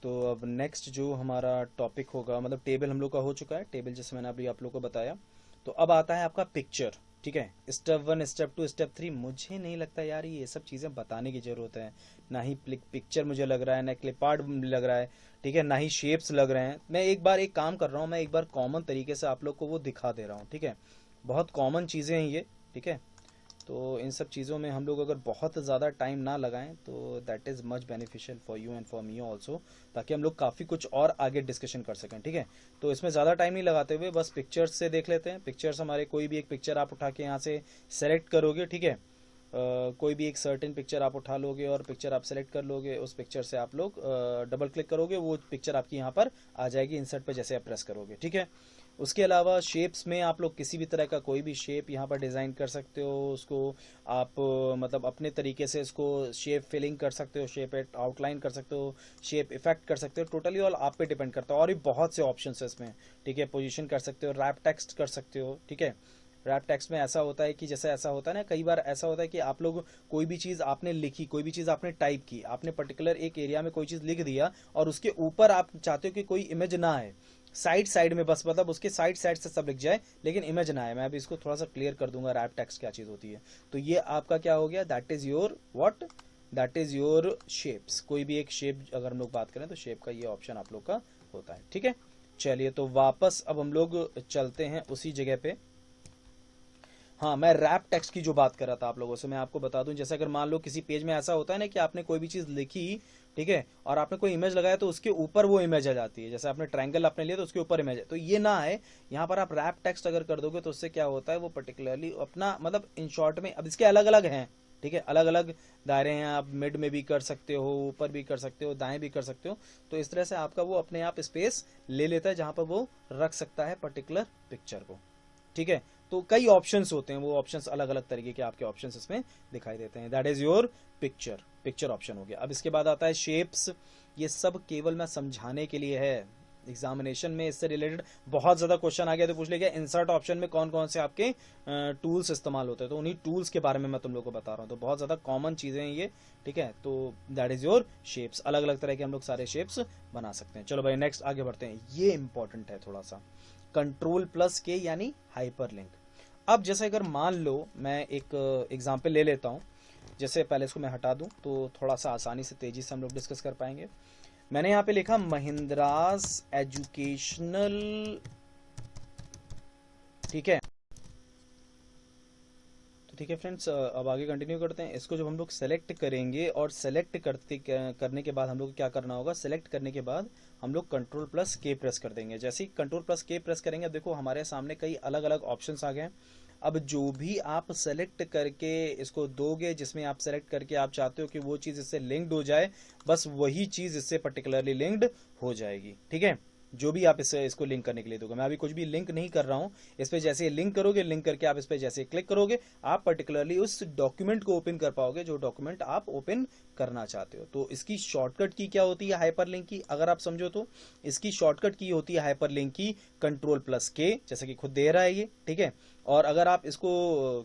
तो अब नेक्स्ट जो हमारा टॉपिक होगा, मतलब टेबल हम लोग का हो चुका है, टेबल जैसे मैंने अभी आप लोग को बताया। तो अब आता है आपका पिक्चर, ठीक है। स्टेप 1, स्टेप 2, स्टेप 3, मुझे नहीं लगता यार ये सब चीज़ें बताने की जरूरत है। ना ही पिक्चर मुझे लग रहा है, ना क्लिप आर्ट लग रहा है, ठीक है, ना ही शेप्स लग रहे हैं। मैं एक बार एक काम कर रहा हूँ, मैं एक बार कॉमन तरीके से आप लोग को वो दिखा दे रहा हूँ, ठीक है। बहुत कॉमन चीज़ें हैं ये, ठीक है। तो इन सब चीज़ों में हम लोग अगर बहुत ज़्यादा टाइम ना लगाएं तो that is much beneficial for you and for me also, ताकि हम लोग काफ़ी कुछ और आगे डिस्कशन कर सकें, ठीक है। तो इसमें ज़्यादा टाइम नहीं लगाते हुए बस पिक्चर्स से देख लेते हैं। पिक्चर्स हमारे, कोई भी एक पिक्चर आप उठा के यहाँ से सेलेक्ट करोगे, ठीक है। कोई भी एक सर्टेन पिक्चर आप उठा लोगे और पिक्चर आप सेलेक्ट कर लोगे, उस पिक्चर से आप लोग डबल क्लिक करोगे, वो पिक्चर आपकी यहाँ पर आ जाएगी इंसर्ट पे जैसे आप प्रेस करोगे, ठीक है। उसके अलावा शेप्स में आप लोग किसी भी तरह का कोई भी शेप यहाँ पर डिज़ाइन कर सकते हो, उसको आप मतलब अपने तरीके से इसको शेप फिलिंग कर सकते हो, शेप आउटलाइन कर सकते हो, शेप इफेक्ट कर सकते हो, टोटली ऑल आप पे डिपेंड करता है। और भी बहुत से ऑप्शन है इसमें, ठीक है। पोजीशन कर सकते हो, रैप टेक्स्ट कर सकते हो, ठीक है। रैप टेक्स्ट में ऐसा होता है कि जैसे ऐसा होता है ना, कई बार ऐसा होता है कि आप लोग कोई भी चीज़ आपने लिखी, कोई भी चीज़ आपने टाइप की, आपने पर्टिकुलर एक एरिया में कोई चीज़ लिख दिया और उसके ऊपर आप चाहते हो कि कोई इमेज ना आए, साइड साइड में बस, मतलब उसके साइड साइड से सब लिख जाए लेकिन इमेज ना आए। मैं अभी इसको थोड़ा सा क्लियर कर दूंगा रैप टेक्स्ट क्या चीज़ होती है। तो ये आपका क्या हो गया, that is your what, that is your shapes. कोई भी एक शेप अगर हम लोग बात करें तो शेप का ये ऑप्शन आप लोग का होता है, ठीक है। चलिए तो वापस अब हम लोग चलते हैं उसी जगह पे। हाँ, मैं रैप टेक्स्ट की जो बात कर रहा था आप लोगों से, मैं आपको बता दूं, जैसे अगर मान लो किसी पेज में ऐसा होता है ना कि आपने कोई भी चीज़ लिखी, ठीक है, और आपने कोई इमेज लगाया तो उसके ऊपर वो इमेज आ जाती है। जैसे आपने ट्रायंगल आपने लिया तो उसके ऊपर इमेज है, तो ये ना आए। यहाँ पर आप रैप टेक्स्ट अगर कर दोगे तो उससे क्या होता है, वो पर्टिकुलरली अपना मतलब इन शॉर्ट में, अब इसके अलग अलग हैं, ठीक है, अलग अलग दायरे हैं। आप मिड में भी कर सकते हो, ऊपर भी कर सकते हो, दाएं भी कर सकते हो। तो इस तरह से आपका वो अपने आप स्पेस ले लेता है जहां पर वो रख सकता है पर्टिकुलर पिक्चर को, ठीक है। तो कई ऑप्शंस होते हैं, वो ऑप्शंस अलग अलग तरीके के आपके ऑप्शंस इसमें दिखाई देते हैं। That is your picture option हो गया। अब इसके बाद आता है शेप्स। ये सब केवल मैं समझाने के लिए है, एग्जामिनेशन में इससे रिलेटेड बहुत ज्यादा क्वेश्चन आ गया तो पूछ लिया गया इंसर्ट ऑप्शन में कौन कौन से आपके टूल्स इस्तेमाल होते हैं, तो उन्हीं टूल्स के बारे में मैं तुम लोग को बता रहा हूँ। तो बहुत ज्यादा कॉमन चीजें हैं ये, ठीक है। तो दैट इज योर शेप्स, अलग अलग तरह के हम लोग सारे शेप्स बना सकते हैं। चलो भाई नेक्स्ट आगे बढ़ते हैं, ये इंपॉर्टेंट है थोड़ा सा, कंट्रोल प्लस के यानी हाइपर लिंक। अब जैसे अगर मान लो मैं एक एग्जाम्पल ले लेता हूँ, जैसे पहले इसको मैं हटा दूं तो थोड़ा सा आसानी से तेजी से हम लोग डिस्कस कर पाएंगे। मैंने यहाँ पे लिखा महिंद्रास एजुकेशनल, ठीक है। तो ठीक है फ्रेंड्स, अब आगे कंटिन्यू करते हैं। इसको जब हम लोग सेलेक्ट करेंगे और सेलेक्ट करने के बाद हम लोग क्या करना होगा, सेलेक्ट करने के बाद हम लोग कंट्रोल प्लस के प्रेस कर देंगे। जैसे ही कंट्रोल प्लस के प्रेस करेंगे, अब देखो हमारे सामने कई अलग अलग ऑप्शंस आ गए हैं। अब जो भी आप सेलेक्ट करके इसको दोगे, जिसमें आप सेलेक्ट करके आप चाहते हो कि वो चीज इससे लिंक्ड हो जाए, बस वही चीज इससे पर्टिकुलरली लिंक्ड हो जाएगी, ठीक है। जो भी आप इसको लिंक करने के लिए दोगे, मैं अभी कुछ भी लिंक नहीं कर रहा हूं, इस पे जैसे लिंक करोगे, लिंक करके आप इस पे जैसे क्लिक करोगे, आप पर्टिकुलरली उस डॉक्यूमेंट को ओपन कर पाओगे जो डॉक्यूमेंट आप ओपन करना चाहते हो। तो इसकी शॉर्टकट की क्या होती है हाइपरलिंक की, अगर आप समझो तो इसकी शॉर्टकट की होती है हाइपरलिंक की कंट्रोल प्लस के, जैसे कि खुद दे रहा है ये, ठीक है। और अगर आप इसको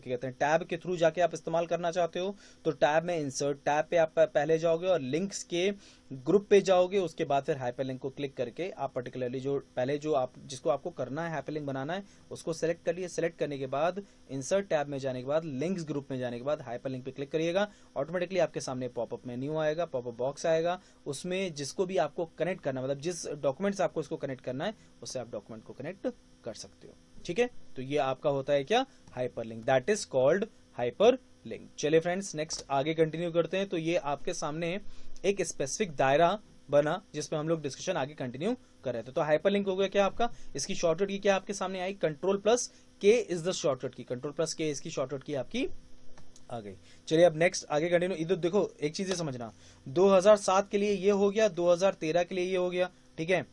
क्या कहते हैं टैब के थ्रू जाके आप इस्तेमाल करना चाहते हो, तो टैब में इंसर्ट टैब पे आप पहले जाओगे और लिंक्स के ग्रुप पे जाओगे, उसके बाद फिर हाइपरलिंक को क्लिक करके आप पर्टिकुलरली जो पहले जो आप जिसको आपको करना है हाइपरलिंक बनाना है उसको सेलेक्ट कर लिए। सेलेक्ट करने के बाद इंसर्ट टैब में जाने के बाद लिंक्स ग्रुप में जाने के बाद हाइपरलिंक पे क्लिक करिएगा, ऑटोमेटिकली आपके सामने पॉपअप मेन्यू आएगा, पॉपअप बॉक्स आएगा, उसमें जिसको भी आपको कनेक्ट करना, मतलब जिस डॉक्यूमेंट से आपको इसको कनेक्ट करना है उससे आप डॉक्यूमेंट को कनेक्ट कर सकते हो, ठीक है। तो ये आपका होता है क्या, hyperlink, that is called hyperlink. चलिए फ्रेंड्स नेक्स्ट आगे कंटिन्यू करते हैं। तो ये आपके सामने एक स्पेसिफिक दायरा बना जिसमें हम लोग डिस्कशन आगे कंटिन्यू कर रहे थे। तो हाइपरलिंक हो गया क्या आपका, इसकी शॉर्टकट की क्या आपके सामने आई, कंट्रोल प्लस के इज द शॉर्टकट की, कंट्रोल प्लस के इसकी शॉर्टकट की आपकी आ गई। चलिए अब नेक्स्ट आगे कंटिन्यू। इधर देखो एक चीज समझना, 2007 के लिए ये हो गया, 2013 के लिए ये हो गया, ठीक है।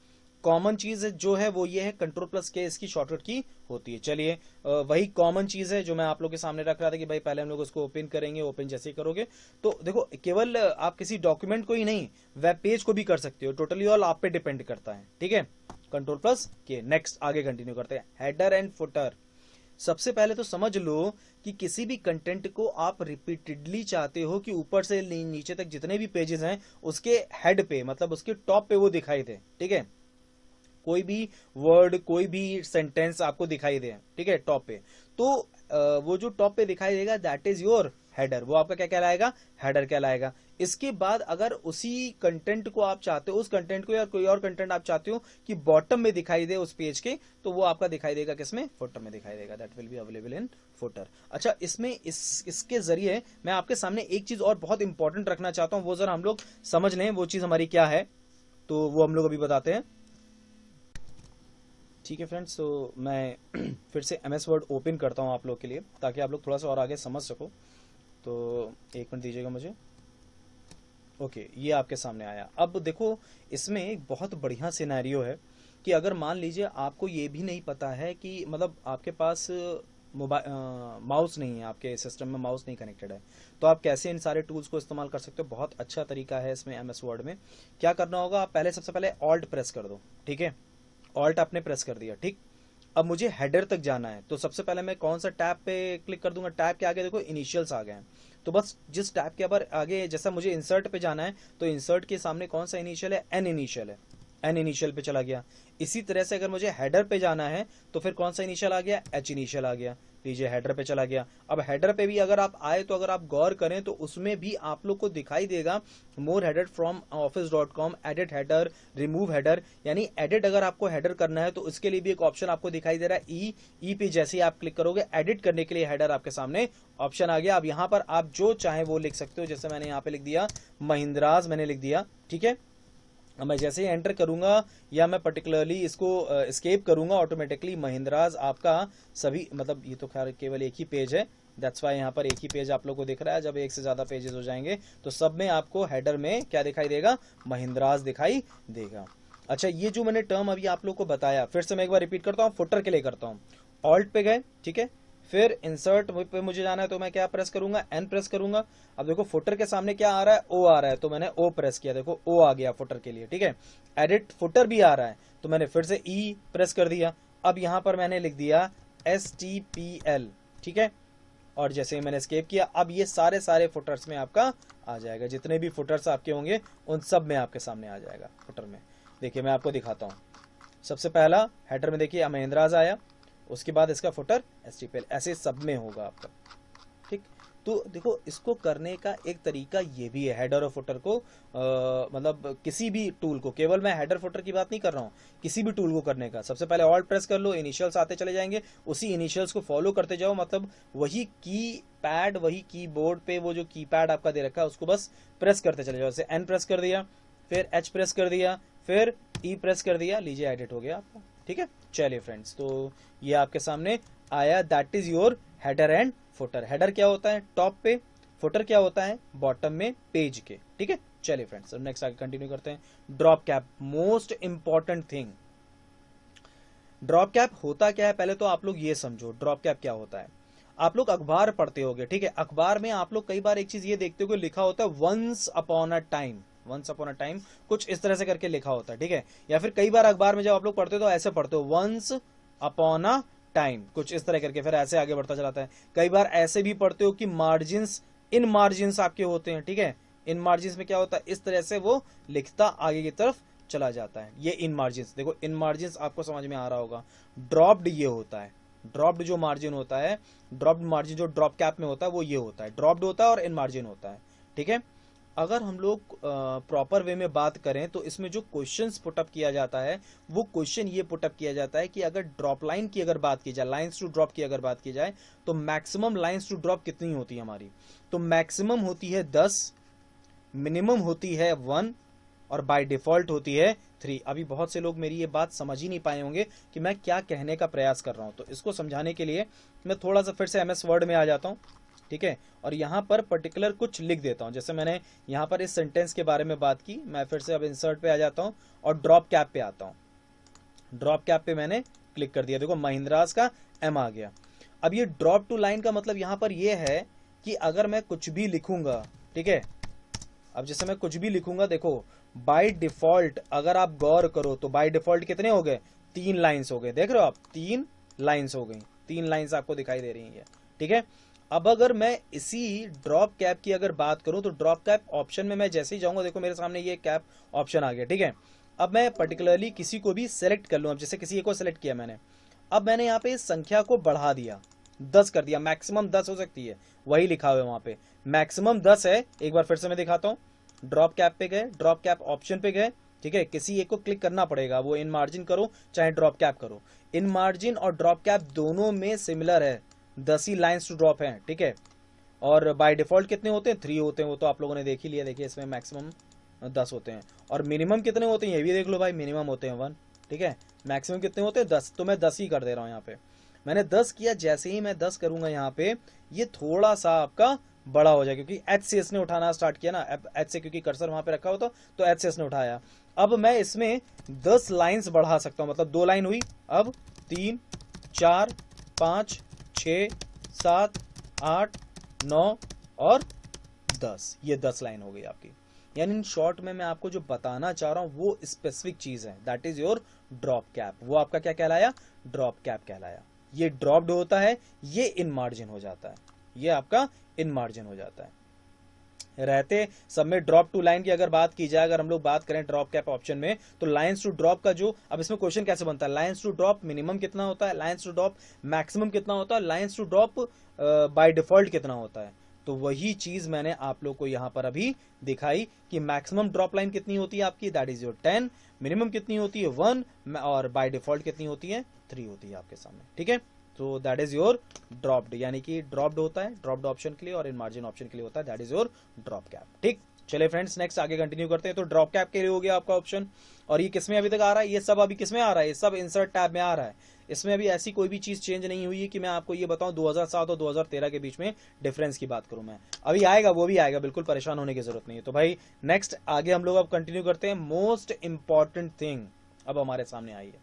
कॉमन चीज जो है वो ये है, कंट्रोल प्लस के इसकी शॉर्टकट की होती है। चलिए वही कॉमन चीज है जो मैं आप लोग के सामने रख रहा था कि भाई पहले हम लोग उसको ओपन करेंगे, ओपन जैसे ही करोगे तो देखो केवल आप किसी डॉक्यूमेंट को ही नहीं, वेब पेज को भी कर सकते हो, टोटली ऑल आप पे डिपेंड करता है, ठीक है। कंट्रोल प्लस के, नेक्स्ट आगे कंटिन्यू करते हैं। हेडर एंड फुटर, सबसे पहले तो समझ लो कि किसी भी कंटेंट को आप रिपीटेडली चाहते हो कि ऊपर से नीचे तक जितने भी पेजेस हैं उसके हेड पे, मतलब उसके टॉप पे वो दिखाई दे, ठीक है। कोई भी वर्ड, कोई भी सेंटेंस आपको दिखाई दे, ठीक है, टॉप पे, तो वो जो टॉप पे दिखाई देगा दैट इज योर हेडर, वो आपका क्या कहलाएगा, हेडर कहलाएगा। इसके बाद अगर उसी कंटेंट को आप चाहते हो, उस कंटेंट को या कोई और कंटेंट आप चाहते हो कि बॉटम में दिखाई दे उस पेज के, तो वो आपका दिखाई देगा किसमें, फुटर में दिखाई देगा, that will be available in footer. अच्छा, इसमें इसके जरिए मैं आपके सामने एक चीज और बहुत इंपॉर्टेंट रखना चाहता हूं, वो जरा हम लोग समझ लें वो चीज हमारी क्या है, तो वो हम लोग अभी बताते हैं, ठीक है फ्रेंड्स। तो मैं फिर से MS वर्ड ओपन करता हूँ आप लोग के लिए ताकि आप लोग थोड़ा सा और आगे समझ सको। तो एक मिनट दीजिएगा मुझे। ओके, ये आपके सामने आया। अब देखो इसमें एक बहुत बढ़िया सिनेरियो है कि अगर मान लीजिए आपको ये भी नहीं पता है कि मतलब आपके पास माउस नहीं है, आपके सिस्टम में माउस नहीं कनेक्टेड है, तो आप कैसे इन सारे टूल्स को इस्तेमाल कर सकते हो। बहुत अच्छा तरीका है इसमें MS वर्ड में। क्या करना होगा, आप पहले सबसे पहले ऑल्ट प्रेस कर दो, ठीक है। ऑल्ट आपने प्रेस कर दिया, ठीक। अब मुझे हेडर तक जाना है, तो सबसे पहले मैं कौन सा टैब पे क्लिक कर दूंगा, टैब के आगे देखो इनिशियल्स आ गए हैं, तो बस जिस टैब के ऊपर आगे, जैसा मुझे इंसर्ट पे जाना है तो इंसर्ट के सामने कौन सा इनिशियल है, एन इनिशियल है, एन इनिशियल पे चला गया। इसी तरह से अगर मुझे हेडर पे जाना है तो फिर कौन सा इनिशियल आ गया, एच इनिशियल आ गया, लीजिए हेडर पे चला गया। अब हेडर पे भी अगर आप आए तो अगर आप गौर करें तो उसमें भी आप लोग को दिखाई देगा more header from office.com, edit header, remove header, यानी एडिट अगर आपको हेडर करना है तो उसके लिए भी एक ऑप्शन आपको दिखाई दे रहा है, ई पे जैसे ही आप क्लिक करोगे एडिट करने के लिए हेडर आपके सामने ऑप्शन आ गया। अब यहाँ पर आप जो चाहे वो लिख सकते हो, जैसे मैंने यहाँ पे लिख दिया महिंद्राज, मैंने लिख दिया, ठीक है। मैं जैसे ही एंटर करूंगा या मैं पर्टिकुलरली इसको एस्केप करूंगा, ऑटोमेटिकली महिंद्राज आपका सभी, मतलब ये तो खैर केवल एक ही पेज है, दैट्स वाई यहाँ पर एक ही पेज आप लोग को दिख रहा है। जब एक से ज्यादा पेजेस हो जाएंगे तो सब में आपको हेडर में क्या दिखाई देगा, महिंद्राज दिखाई देगा। अच्छा, ये जो मैंने टर्म अभी आप लोग को बताया, फिर से मैं एक बार रिपीट करता हूँ, फुटर के लिए करता हूँ। ऑल्ट पे गए, ठीक है, फिर इंसर्ट पे मुझे जाना है तो मैं क्या प्रेस करूंगा, एन प्रेस करूंगा। अब देखो फुटर के सामने क्या आ रहा है, ओ आ रहा है, तो मैंने ओ प्रेस किया, देखो ओ आ गया फुटर के लिए, ठीक है। एडिट फुटर भी आ रहा है तो मैंने फिर से ई प्रेस कर दिया। अब यहां पर मैंने लिख दिया STPL, ठीक है। और जैसे ही मैंने एस्केप किया, अब ये सारे फुटर्स में आपका आ जाएगा, जितने भी फुटर्स आपके होंगे उन सब में आपके सामने आ जाएगा। फुटर में देखिए मैं आपको दिखाता हूँ। सबसे पहला हेडर में देखिए महिंद्राज आया, उसके बाद इसका फुटर STPL, ऐसे सब में होगा आपका, ठीक। तो देखो इसको करने का एक तरीका ये भी है, हेडर और फुटर को मतलब किसी भी टूल को, केवल मैं हेडर फुटर की बात नहीं कर रहा हूँ, किसी भी टूल को करने का, सबसे पहले ऑल्ट प्रेस कर लो, इनिशियल्स आते चले जाएंगे, उसी इनिशियल्स को फॉलो करते जाओ, मतलब वही की पैड, वही कीबोर्ड पे वो जो कीपैड आपका दे रखा है उसको बस प्रेस करते चले जाओ। जैसे एन प्रेस कर दिया, फिर एच प्रेस कर दिया, फिर ई प्रेस कर दिया, लीजिए एडिट हो गया आपका, ठीक है। चलिए फ्रेंड्स, तो ये आपके सामने आया, that is your header and footer. Header क्या होता है टॉप पे, फुटर क्या होता है बॉटम में पेज के, ठीक है। चलिए फ्रेंड्स, नेक्स्ट आगे कंटिन्यू करते हैं। Drop cap, most important thing. Drop cap होता क्या है, पहले तो आप लोग ये समझो ड्रॉप कैप क्या होता है। आप लोग अखबार पढ़ते होगे, ठीक है। अखबार में आप लोग कई बार एक चीज ये देखते हो लिखा होता है once upon a time, once upon a time, कुछ इस तरह से करके लिखा होता है, ठीक है। या फिर कई बार अखबार में जब आप लोग पढ़ते हो तो ऐसे पढ़ते हो वंस अपॉन अ टाइम, कुछ इस तरह करके, फिर ऐसे आगे बढ़ता चलाता है। कई बार ऐसे भी पढ़ते हो कि मार्जिन्स, इन मार्जिन्स आपके होते हैं, ठीक है। इन मार्जिन्स में क्या होता है, इस तरह से वो लिखता आगे की तरफ चला जाता है, ये इन मार्जिन्स। देखो इन मार्जिन्स आपको समझ में आ रहा होगा। ड्रॉप्ड ये होता है, ड्रॉप्ड जो मार्जिन होता है, ड्रॉप्ड मार्जिन जो ड्रॉप कैप में होता है वो ये होता है, ड्रॉप्ड होता है और इन मार्जिन होता है, ठीक है। अगर हम लोग प्रॉपर वे में बात करें तो इसमें जो क्वेश्चंस पुटअप किया जाता है वो क्वेश्चन ये पुटअप किया जाता है कि अगर ड्रॉप लाइन की अगर बात की जाए, लाइंस टू ड्रॉप की अगर बात की जाए, तो मैक्सिमम लाइंस टू ड्रॉप कितनी होती है हमारी, तो मैक्सिमम होती है 10, मिनिमम होती है 1 और बाय डिफॉल्ट होती है 3। अभी बहुत से लोग मेरी ये बात समझ ही नहीं पाए होंगे कि मैं क्या कहने का प्रयास कर रहा हूं, तो इसको समझाने के लिए मैं थोड़ा सा फिर से MS वर्ड में आ जाता हूं, ठीक है। और यहां पर पर्टिकुलर कुछ लिख देता हूं, जैसे मैंने यहां पर इस सेंटेंस के बारे में बात की, मैं फिर से अब इंसर्ट पे आ जाता हूं और ड्रॉप कैप पे आता हूं। ड्रॉप कैप पे मैंने क्लिक कर दिया, देखो महिंद्रास का M आ गया। अब ये ड्रॉप टू लाइन का मतलब यहां पर ये है कि अगर मैं कुछ भी लिखूंगा, ठीक है, अब जैसे मैं कुछ भी लिखूंगा, देखो बाय डिफॉल्ट अगर आप गौर करो तो बाय डिफॉल्ट कितने हो गए, 3 लाइंस हो गए, देख रहे हो आप 3 लाइंस हो गई, 3 लाइंस आपको दिखाई दे रही है, ठीक है। अब अगर मैं इसी ड्रॉप कैप की अगर बात करूं तो ड्रॉप कैप ऑप्शन में मैं जैसे ही जाऊंगा, देखो मेरे सामने ये कैप ऑप्शन आ गया, ठीक है। अब मैं पर्टिकुलरली किसी को भी सेलेक्ट कर लूं, अब जैसे किसी एक को सेलेक्ट किया मैंने, अब मैंने यहाँ पे इस संख्या को बढ़ा दिया, 10 कर दिया, मैक्सिमम 10 हो सकती है, वही लिखा हुआ है वहां पे मैक्सिमम 10 है। एक बार फिर से मैं दिखाता हूँ, ड्रॉप कैप पे गए, ड्रॉप कैप ऑप्शन पे गए, ठीक है, किसी एक को क्लिक करना पड़ेगा, वो इन मार्जिन करो चाहे ड्रॉप कैप करो, इन मार्जिन और ड्रॉप कैप दोनों में सिमिलर है, 10 ही लाइंस टू ड्रॉप है, ठीक है। और बाय डिफॉल्ट कितने होते हैं, 3 होते हैं, वो तो आप लोगों ने देख ही लिया, देखिए इसमें मैक्सिमम 10 होते हैं। और मिनिमम कितने होते हैं ये भी देख लो भाई, मिनिमम होते हैं 1, ठीक है। मैक्सिमम कितने होते हैं 10, तो मैं 10 ही कर दे रहा हूँ यहाँ पे, मैंने 10 किया। जैसे ही मैं 10 करूंगा यहाँ पे, ये थोड़ा सा आपका बड़ा हो जाए, क्योंकि एच से इसने उठाना स्टार्ट किया ना, एच से, क्योंकि कर्सर वहां पे रखा होता तो एच से इसने उठाया। अब मैं इसमें 10 लाइंस बढ़ा सकता हूं, मतलब 2 लाइन हुई, अब 3 4 5 6 7 8 9 और 10, ये 10 लाइन हो गई आपकी। यानी इन शॉर्ट में मैं आपको जो बताना चाह रहा हूं वो स्पेसिफिक चीज है, that is your drop cap. वो आपका क्या कहलाया, ड्रॉप कैप कहलाया। ये ड्रॉप्ड होता है, ये इन मार्जिन हो जाता है, ये आपका इन मार्जिन हो जाता है। रहते सब में ड्रॉप टू लाइन की अगर बात की जाए, अगर हम लोग बात करें ड्रॉप कैप ऑप्शन में, तो लाइंस टू ड्रॉप का जो, अब इसमें क्वेश्चन कैसे बनता है, लाइंस टू ड्रॉप मिनिमम कितना होता है, लाइंस टू ड्रॉप मैक्सिमम कितना होता है, lines to drop by default कितना होता है। तो वही चीज मैंने आप लोग को यहां पर अभी दिखाई कि मैक्सिमम ड्रॉप लाइन कितनी होती है आपकी, दैट इज योर 10, मिनिमम कितनी होती है 1, और बाय डिफॉल्ट कितनी होती है 3 होती है आपके सामने, ठीक है। तो दैट इज योर ड्रॉप्ड, यानी कि ड्रॉप्ड होता है ड्रॉप्ड ऑप्शन के लिए और इन मार्जिन ऑप्शन के लिए होता है, that is your drop cap, ठीक। चलिए फ्रेंड्स, नेक्स्ट आगे कंटिन्यू करते हैं। तो ड्रॉप कैप के लिए हो गया आपका ऑप्शन, और ये किसमें अभी तक आ रहा है, ये सब अभी किसमें आ रहा है, ये सब इंसर्ट टैब में आ रहा है। इसमें अभी ऐसी कोई भी चीज चेंज नहीं हुई है कि मैं आपको ये बताऊं 2007 और 2013 के बीच में डिफरेंस की बात करूं मैं, अभी आएगा, वो भी आएगा, बिल्कुल परेशान होने की जरूरत नहीं है। तो भाई नेक्स्ट आगे हम लोग अब कंटिन्यू करते हैं। मोस्ट इंपॉर्टेंट थिंग अब हमारे सामने आई है,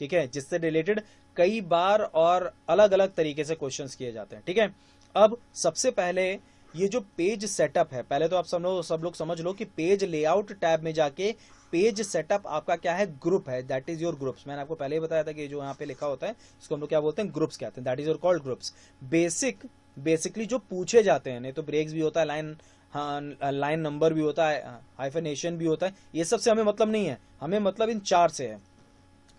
ठीक है, जिससे रिलेटेड कई बार और अलग अलग तरीके से क्वेश्चंस किए जाते हैं। ठीक है, अब सबसे पहले ये जो पेज सेटअप है, पहले तो आप सब लोग समझ लो कि पेज लेआउट टैब में जाके पेज सेटअप आपका क्या है, ग्रुप है, दैट इज योर ग्रुप्स। मैंने आपको पहले ही बताया था कि जो यहाँ पे लिखा होता है इसको हम लोग क्या बोलते हैं, ग्रुप्स कहते हैं, that is your called groups. Basically जो पूछे जाते हैं, नहीं तो ब्रेक्स भी होता है, लाइन नंबर भी होता है, हाइफेनेशन भी होता है, ये सब से हमें मतलब नहीं है, हमें मतलब इन चार से है,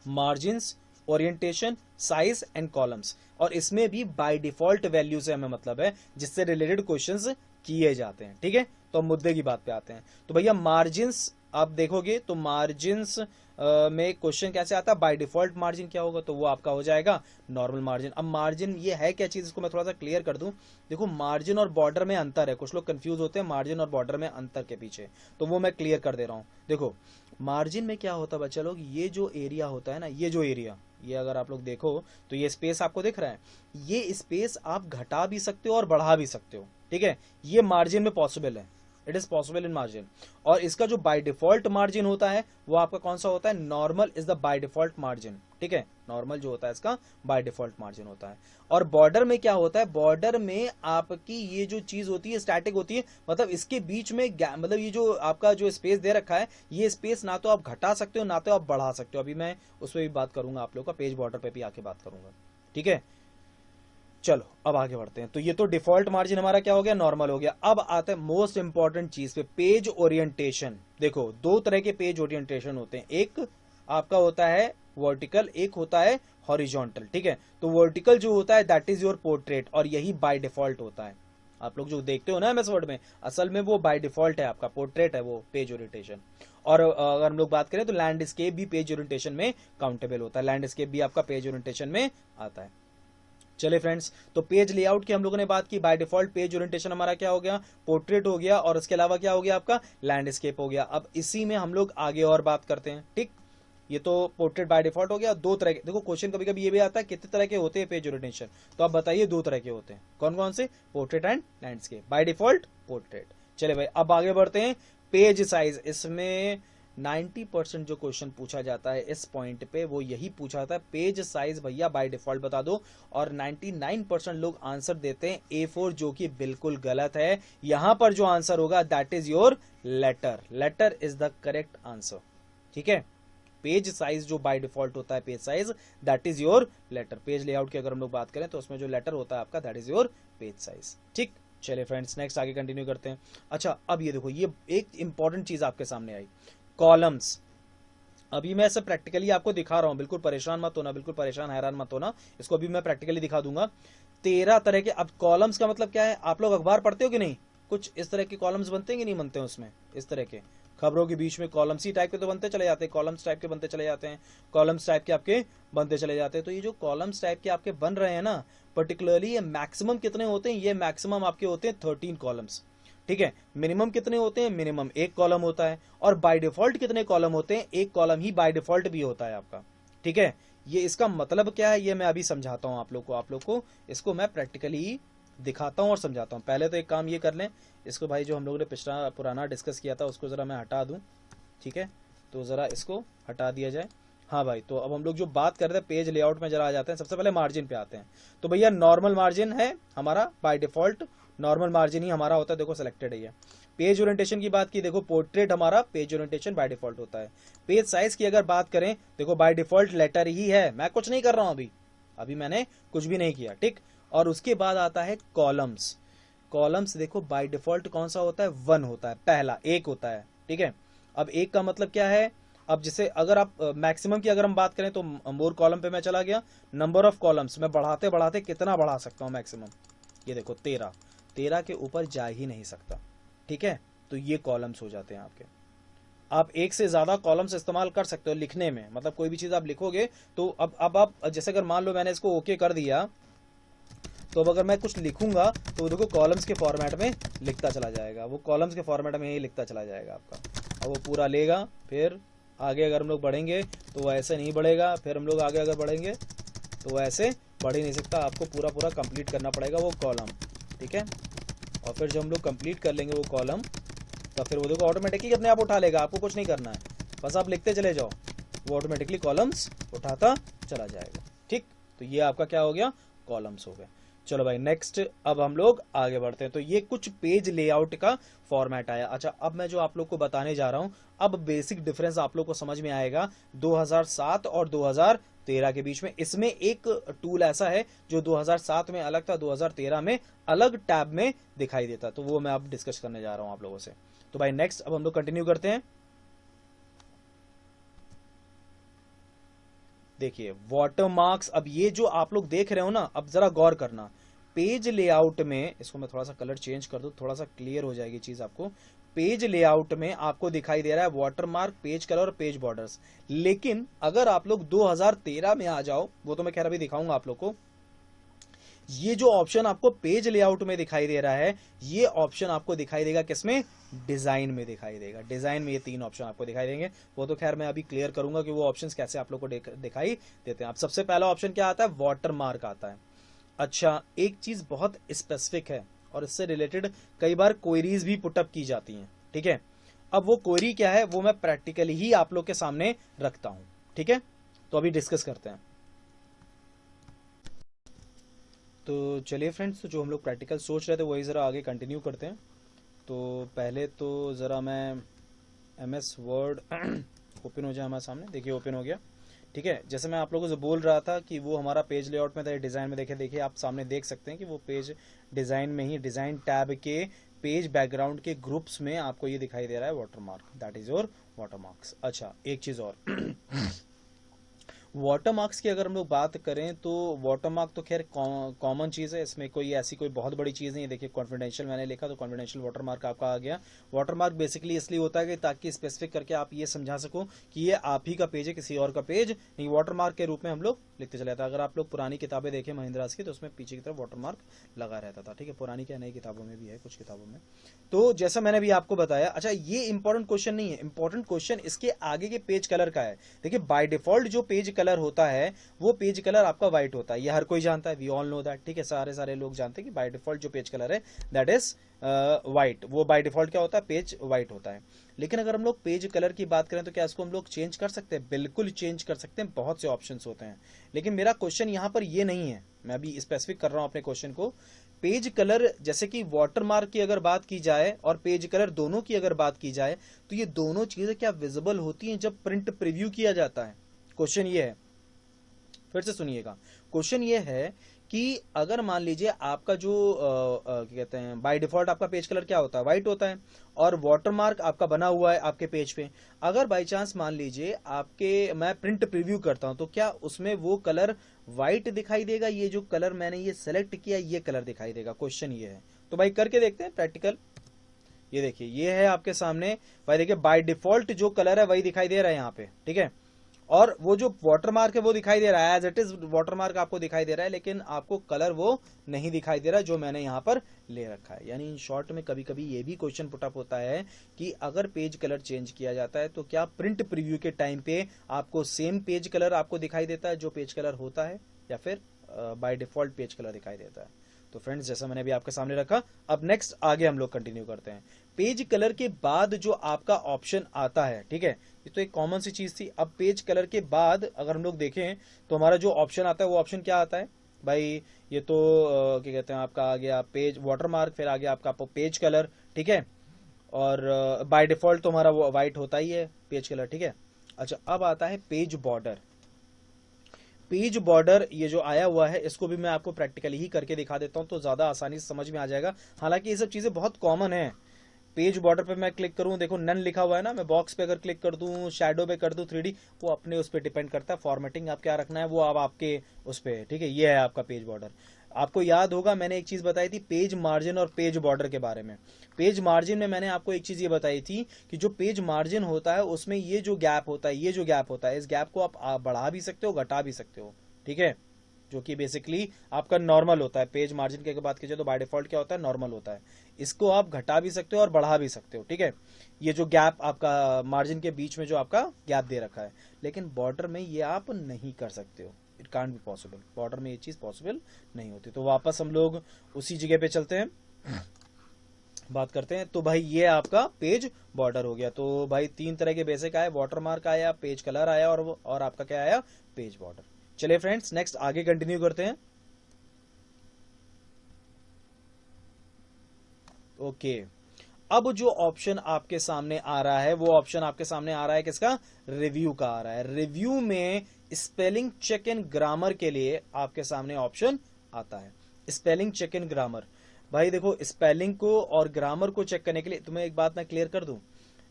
margins, orientation, size and columns. और इसमें भी बाय डिफॉल्ट वैल्यू से हमें मतलब है, जिससे रिलेटेड क्वेश्चंस किए जाते हैं। ठीक है, तो हम मुद्दे की बात पे आते हैं। तो भैया मार्जिन्स आप देखोगे तो मार्जिन्स में क्वेश्चन कैसे आता है, बाय डिफॉल्ट मार्जिन क्या होगा, तो वो आपका हो जाएगा नॉर्मल मार्जिन। अब मार्जिन ये है क्या चीज, इसको मैं थोड़ा सा क्लियर कर दूं। देखो मार्जिन और बॉर्डर में अंतर है, कुछ लोग कंफ्यूज होते हैं मार्जिन और बॉर्डर में अंतर के पीछे, तो वो मैं क्लियर कर दे रहा हूं। देखो मार्जिन में क्या होता है बच्चा लोग, ये जो एरिया होता है ना, ये जो एरिया, ये अगर आप लोग देखो तो ये स्पेस आपको दिख रहा है, ये स्पेस आप घटा भी सकते हो और बढ़ा भी सकते हो। ठीक है, ये मार्जिन में पॉसिबल है, it is possible in margin. और इसका जो बाय डिफॉल्ट मार्जिन होता है वो आपका कौन सा होता है, normal is the by default margin. ठीक है, नॉर्मल जो होता है इसका बाय डिफॉल्ट मार्जिन होता है। और बॉर्डर में क्या होता है, बॉर्डर में आपकी ये जो चीज होती है स्टैटिक होती है, मतलब इसके बीच में मतलब ये जो आपका जो स्पेस दे रखा है, ये स्पेस ना तो आप घटा सकते हो ना तो आप बढ़ा सकते हो। अभी मैं उस पर भी बात करूंगा, आप लोग का पेज बॉर्डर पे भी आके बात करूंगा। ठीक है, चलो अब आगे बढ़ते हैं। तो ये तो डिफॉल्ट मार्जिन हमारा क्या हो गया, नॉर्मल हो गया। अब आता है मोस्ट इंपॉर्टेंट चीज पे, पेज ओरिएंटेशन। देखो दो तरह के पेज ओरिएंटेशन होते हैं, एक आपका होता है वर्टिकल, एक होता है हॉरिजॉन्टल। ठीक है, तो वर्टिकल जो होता है दैट इज योर पोर्ट्रेट, और यही बाय डिफॉल्ट होता है। आप लोग जो देखते हो ना एमएस वर्ड में, असल में वो बाय डिफॉल्ट है, आपका पोर्ट्रेट है वो पेज ओरिएंटेशन। और अगर हम लोग बात करें तो लैंडस्केप भी पेज ओरिएंटेशन में काउंटेबल होता है, लैंडस्केप भी आपका पेज ओरिएंटेशन में आता है। चले फ्रेंड्स, तो पेज लेआउट की हम लोगों ने बात की, बाय डिफॉल्ट पेज ओरिएंटेशन हमारा क्या हो गया, पोर्ट्रेट हो गया, और उसके अलावा क्या हो गया आपका, लैंडस्केप हो गया। अब इसी में हम लोग आगे और बात करते हैं। ठीक, ये तो पोर्ट्रेट बाय डिफॉल्ट हो गया। दो तरह के, देखो क्वेश्चन कभी कभी ये भी आता है कितने तरह के होते हैं पेज ओरिएंटेशन, तो आप बताइए दो तरह के होते हैं, कौन कौन से, portrait and landscape, by default portrait. चले भाई अब आगे बढ़ते हैं। पेज साइज, इसमें 90% जो क्वेश्चन पूछा जाता है इस पॉइंट पे वो यही पूछा जाता है, पेज साइज भैया बाय डिफॉल्ट बता दो। और 99% लोग आंसर देते हैं A4, जो कि बिल्कुल गलत है। यहां पर जो आंसर होगा that is your letter, letter is the correct answer. ठीक है, पेज साइज जो बाय डिफॉल्ट होता है, page size that is your letter. Page layout की अगर हम लोग बात करें तो उसमें जो लेटर होता है आपका that is your page size. ठीक, चलिए फ्रेंड्स नेक्स्ट आगे कंटिन्यू करते हैं। अच्छा अब ये देखो, ये एक इंपॉर्टेंट चीज आपके सामने आई, कॉलम्स। अभी मैं ऐसे प्रैक्टिकली आपको दिखा रहा हूं, बिल्कुल परेशान मत होना, बिल्कुल परेशान हैरान मत होना, इसको अभी मैं प्रैक्टिकली दिखा दूंगा। 13 तरह के, अब कॉलम्स का मतलब क्या है, आप लोग अखबार पढ़ते हो कि नहीं, कुछ इस तरह के कॉलम्स बनते हैं कि नहीं बनते हैं उसमें, इस तरह के खबरों के बीच में कॉलम्स ही टाइप के तो बनते चले जाते हैं, कॉलम्स टाइप के बनते चले जाते हैं, कॉलम्स टाइप के आपके बनते चले जाते हैं। तो ये जो कॉलम्स टाइप के आपके बन रहे हैं ना, पर्टिकुलरली ये मैक्सिमम कितने होते हैं, ये मैक्सिमम आपके होते हैं 13 कॉलम्स। ठीक है, मिनिमम कितने होते हैं, मिनिमम एक कॉलम होता है। और बाय डिफॉल्ट कितने कॉलम होते हैं, एक कॉलम ही बाय डिफॉल्ट भी होता है आपका। ठीक है, ये इसका मतलब क्या है ये मैं अभी समझाता हूं आप लोग को इसको मैं प्रैक्टिकली दिखाता हूं और समझाता हूं। पहले तो एक काम ये कर लें, इसको भाई जो हम लोगों ने पिछला पुराना डिस्कस किया था उसको जरा मैं हटा दूं। ठीक है, तो जरा इसको हटा दिया जाए। हाँ भाई, तो अब हम लोग जो बात कर रहे थे पेज लेआउट में जरा आ जाते हैं। सबसे पहले मार्जिन पे आते हैं। तो भैया नॉर्मल मार्जिन है हमारा, बाय डिफॉल्ट नॉर्मल मार्जिन ही हमारा होता है, देखो सिलेक्टेड है ये। पेज ओरिएंटेशन की बात की, देखो पोर्ट्रेट हमारा पेज ओरिएंटेशन बाय डिफॉल्ट होता है। पेज साइज की अगर बात करें, देखो बाय डिफॉल्ट लेटर ही है, मैं कुछ नहीं कर रहा हूं अभी मैंने कुछ भी नहीं किया। ठीक, और उसके बाद आता है कॉलम्स। कॉलम्स देखो बाय डिफॉल्ट कौन सा होता है, 1 होता है, पहला एक होता है। ठीक है, अब एक का मतलब क्या है, अब जैसे अगर आप मैक्सिमम की अगर हम बात करें तो मोर कॉलम पे मैं चला गया, नंबर ऑफ कॉलम्स मैं बढ़ाते बढ़ाते कितना बढ़ा सकता हूं मैक्सिमम, ये देखो 13 के ऊपर जा ही नहीं सकता। ठीक है, तो ये कॉलम्स हो जाते हैं आपके। आप एक से ज्यादा कॉलम्स इस्तेमाल कर सकते हो लिखने में, मतलब कोई भी चीज आप लिखोगे तो अब आप जैसे अगर मान लो मैंने इसको ओके कर दिया, तो अब अगर मैं कुछ लिखूंगा तो देखो कॉलम्स के फॉर्मेट में लिखता चला जाएगा, वो कॉलम्स के फॉर्मेट में ही लिखता चला जाएगा आपका। अब वो पूरा लेगा, फिर आगे अगर हम लोग बढ़ेंगे तो वो ऐसे नहीं बढ़ेगा, फिर हम लोग आगे अगर बढ़ेंगे तो वो ऐसे बढ़ ही नहीं सकता, आपको पूरा पूरा कंप्लीट करना पड़ेगा वो कॉलम। ठीक है, और फिर जब हम लोग कंप्लीट कर लेंगे वो कॉलम, तो फिर वो देखो ऑटोमेटिकली अपने आप उठा लेगा, आपको कुछ नहीं करना है, बस आप लिखते चले जाओ, वो ऑटोमेटिकली कॉलम्स उठाता चला जाएगा। ठीक, तो ये आपका क्या हो गया, कॉलम्स हो गए। चलो भाई नेक्स्ट, अब हम लोग आगे बढ़ते हैं। तो ये कुछ पेज लेआउट का फॉर्मेट आया। अच्छा, अब मैं जो आप लोग को बताने जा रहा हूं, अब बेसिक डिफरेंस आप लोग को समझ में आएगा 2007 और 2013 के बीच में। इसमें एक टूल ऐसा है जो 2007 में अलग था, 2013 में अलग टैब में दिखाई देता, तो वो मैं अब डिस्कस करने जा रहा हूं आप लोगों से। तो भाई नेक्स्ट, अब हम लोग कंटिन्यू करते हैं। देखिए वाटरमार्क्स, अब ये जो आप लोग देख रहे हो ना, अब जरा गौर करना, पेज लेआउट में, इसको मैं थोड़ा सा कलर चेंज कर दूं, थोड़ा सा क्लियर हो जाएगी चीज आपको। पेज लेआउट में आपको दिखाई दे रहा है वाटरमार्क, पेज कलर और पेज बॉर्डर्स। लेकिन अगर आप लोग 2013 में आ जाओ, वो तो मैं खैर अभी दिखाऊंगा आप लोग को, ये जो ऑप्शन आपको पेज लेआउट में दिखाई दे रहा है, ये ऑप्शन आपको दिखाई देगा किसमें, डिजाइन में दिखाई देगा। डिजाइन में ये 3 ऑप्शन आपको दिखाई देंगे, वो तो खैर मैं अभी क्लियर करूंगा कि वो ऑप्शंस कैसे आप लोग को दिखाई देते हैं। अब सबसे पहला ऑप्शन क्या आता है, वाटरमार्क आता है। अच्छा, एक चीज बहुत स्पेसिफिक है और इससे रिलेटेड कई बार क्वेरीज भी पुटअप की जाती हैं, ठीक है। अब वो क्वेरी क्या है, वो मैं प्रैक्टिकली ही आप लोग के सामने रखता हूं, ठीक है। तो अभी डिस्कस करते हैं। तो चलिए फ्रेंड्स, तो जो हम लोग प्रैक्टिकल सोच रहे थे वही ज़रा आगे कंटिन्यू करते हैं। तो पहले तो ज़रा मैं MS वर्ड ओपन हो जाए हमारे सामने। देखिए ओपन हो गया, ठीक है। जैसे मैं आप लोगों से बोल रहा था कि वो हमारा पेज लेआउट में था, डिज़ाइन में। देखिए आप सामने देख सकते हैं कि वो पेज डिज़ाइन में ही, डिज़ाइन टैब के पेज बैकग्राउंड के ग्रुप्स में आपको ये दिखाई दे रहा है watermark, that is your watermarks. अच्छा, एक चीज़ और वाटरमार्क्स की अगर हम लोग बात करें तो वाटरमार्क तो खैर कॉमन चीज़ है, इसमें कोई ऐसी कोई बहुत बड़ी चीज़ नहीं है। देखिए कॉन्फिडेंशियल मैंने लिखा तो कॉन्फिडेंशियल वाटरमार्क आपका आ गया। वाटरमार्क बेसिकली इसलिए होता है कि ताकि स्पेसिफिक करके आप ये समझा सको कि ये आप ही का पेज है, किसी और का पेज नहीं। वाटरमार्क के रूप में हम लोग लिखते चले जाते हैं। अगर आप लोग पुरानी किताबें देखें महिंद्रास की, तो उसमें पीछे की तरफ वाटरमार्क लगा रहता था, ठीक है। पुरानी क्या, नई किताबों में भी है, कुछ किताबों में। तो जैसा मैंने भी आपको बताया, अच्छा ये इंपॉर्टेंट क्वेश्चन नहीं है, इंपॉर्टेंट क्वेश्चन इसके आगे के पेज कलर का है। देखिए बाय डिफॉल्ट जो पेज कलर होता है वो पेज कलर आपका व्हाइट होता है, ये हर कोई जानता है, वी ऑल नो दैट, ठीक है। सारे लोग जानते हैं कि बाय डिफॉल्ट जो पेज कलर है दैट इज व्हाइट। वो बाय डिफॉल्ट क्या होता है, पेज व्हाइट होता है। लेकिन अगर हम लोग पेज कलर की बात करें तो क्या इसको हम लोग चेंज कर सकते हैं, बिल्कुल चेंज कर सकते हैं, बहुत से ऑप्शंस होते हैं। लेकिन मेरा क्वेश्चन यहाँ पर ये नहीं है, मैं अभी स्पेसिफिक कर रहा हूं अपने क्वेश्चन को। पेज कलर, जैसे कि वाटरमार्क की अगर बात की जाए और पेज कलर दोनों की अगर बात की जाए, तो ये दोनों चीजें क्या विजिबल होती हैं जब प्रिंट प्रीव्यू किया जाता है। क्वेश्चन ये है, फिर से सुनिएगा। क्वेश्चन ये है कि अगर मान लीजिए आपका जो क्या कहते हैं, बाय डिफॉल्ट आपका पेज कलर क्या होता है, व्हाइट होता है, और वाटरमार्क आपका बना हुआ है आपके पेज पे। अगर बाय चांस मान लीजिए आपके, मैं प्रिंट प्रीव्यू करता हूं, तो क्या उसमें वो कलर व्हाइट दिखाई देगा, ये जो कलर मैंने ये सेलेक्ट किया ये कलर दिखाई देगा, क्वेश्चन ये है। तो भाई करके देखते हैं प्रैक्टिकल। ये देखिए, ये है आपके सामने भाई, देखिए बाय डिफॉल्ट जो कलर है वही दिखाई दे रहा है यहाँ पे, ठीक है। और वो जो वाटरमार्क है वो दिखाई दे रहा है, एज इट इज वाटरमार्क आपको दिखाई दे रहा है, लेकिन आपको कलर वो नहीं दिखाई दे रहा जो मैंने यहाँ पर ले रखा है। यानी इन शॉर्ट में कभी कभी ये भी क्वेश्चन पुटअप होता है कि अगर पेज कलर चेंज किया जाता है तो क्या प्रिंट प्रीव्यू के टाइम पे आपको सेम पेज कलर आपको दिखाई देता है जो पेज कलर होता है, या फिर बाय डिफॉल्ट पेज कलर दिखाई देता है। तो फ्रेंड्स, जैसा मैंने अभी आपके सामने रखा, अब नेक्स्ट आगे हम लोग कंटिन्यू करते हैं। पेज कलर के बाद जो आपका ऑप्शन आता है, ठीक है, ये तो एक कॉमन सी चीज थी। अब पेज कलर के बाद अगर हम लोग देखें तो हमारा जो ऑप्शन आता है वो ऑप्शन क्या आता है भाई, ये तो क्या कहते हैं, आपका आ गया पेज वाटरमार्क, फिर आ गया आपका पेज कलर, ठीक है। और बाय डिफॉल्ट तो हमारा वो व्हाइट होता ही है पेज कलर, ठीक है। अच्छा, अब आता है पेज बॉर्डर। पेज बॉर्डर ये जो आया हुआ है, इसको भी मैं आपको प्रैक्टिकली ही करके दिखा देता हूं तो ज्यादा आसानी से समझ में आ जाएगा। हालांकि ये सब चीजें बहुत कॉमन है। पेज बॉर्डर पे मैं क्लिक करूं, देखो नन लिखा हुआ है ना, मैं बॉक्स पे अगर क्लिक कर दूं, शैडो पे कर दूं, 3D, वो अपने उस पर डिपेंड करता है। फॉर्मेटिंग आप क्या रखना है वो अब आपके उस पे, ठीक है। ये है आपका पेज बॉर्डर। आपको याद होगा मैंने एक चीज बताई थी पेज मार्जिन और पेज बॉर्डर के बारे में। पेज मार्जिन में मैंने आपको एक चीज ये बताई थी कि जो पेज मार्जिन होता है उसमें ये जो गैप होता है, ये जो गैप होता है, इस गैप को आप बढ़ा भी सकते हो, घटा भी सकते हो, ठीक है। जो कि बेसिकली आपका नॉर्मल होता है। पेज मार्जिन की बात कीजिए तो बाय डिफॉल्ट क्या होता है, नॉर्मल होता है। इसको आप घटा भी सकते हो और बढ़ा भी सकते हो, ठीक है। ये जो गैप आपका मार्जिन के बीच में जो आपका गैप दे रखा है, लेकिन बॉर्डर में ये आप नहीं कर सकते हो, it can't be possible. Border में ये चीज पॉसिबल नहीं होती। तो वापस हम लोग उसी जगह पे चलते हैं, बात करते हैं। तो भाई ये आपका पेज बॉर्डर हो गया। तो भाई 3 तरह के बेसिक आए, वाटरमार्क आया, पेज कलर आया, और आपका क्या आया, पेज बॉर्डर। चलिए फ्रेंड्स, नेक्स्ट आगे कंटिन्यू करते हैं। ओके, अब जो ऑप्शन आपके सामने आ रहा है, वो ऑप्शन आपके सामने आ रहा है किसका? रिव्यू का आ रहा है। रिव्यू में स्पेलिंग चेक एंड ग्रामर के लिए आपके सामने ऑप्शन आता है, स्पेलिंग चेक एंड ग्रामर। भाई देखो, स्पेलिंग को और ग्रामर को चेक करने के लिए तुम्हें एक बात मैं क्लियर कर दूं,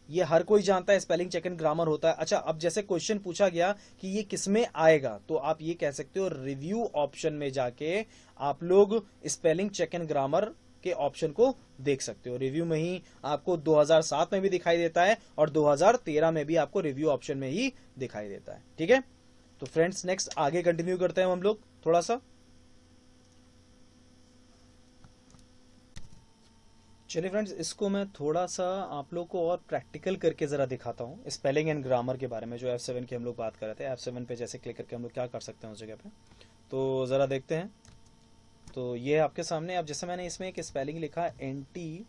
ये हर कोई जानता है स्पेलिंग चेक एंड ग्रामर होता है। अच्छा, अब जैसे क्वेश्चन पूछा गया कि ये किसमें आएगा, तो आप ये कह सकते हो रिव्यू ऑप्शन में जाके आप लोग स्पेलिंग चेक एंड ग्रामर के ऑप्शन को देख सकते हो। रिव्यू में ही आपको 2007 में भी दिखाई देता है और 2013 में भी आपको रिव्यू ऑप्शन में ही दिखाई देता है। ठीक है, तो फ्रेंड्स नेक्स्ट आगे कंटिन्यू करते हैं हम लोग थोड़ा सा। चलिए फ्रेंड्स, इसको मैं थोड़ा सा आप लोग को और प्रैक्टिकल करके जरा दिखाता हूँ स्पेलिंग एंड ग्रामर के बारे में, जो F7 की हम लोग बात कर रहे थे। F7 पे जैसे क्लिक करके हम लोग क्या कर सकते हैं उस जगह पे, तो जरा देखते हैं। तो ये आपके सामने, अब जैसे मैंने इसमें एक स्पेलिंग लिखा इंटीग्रेशन,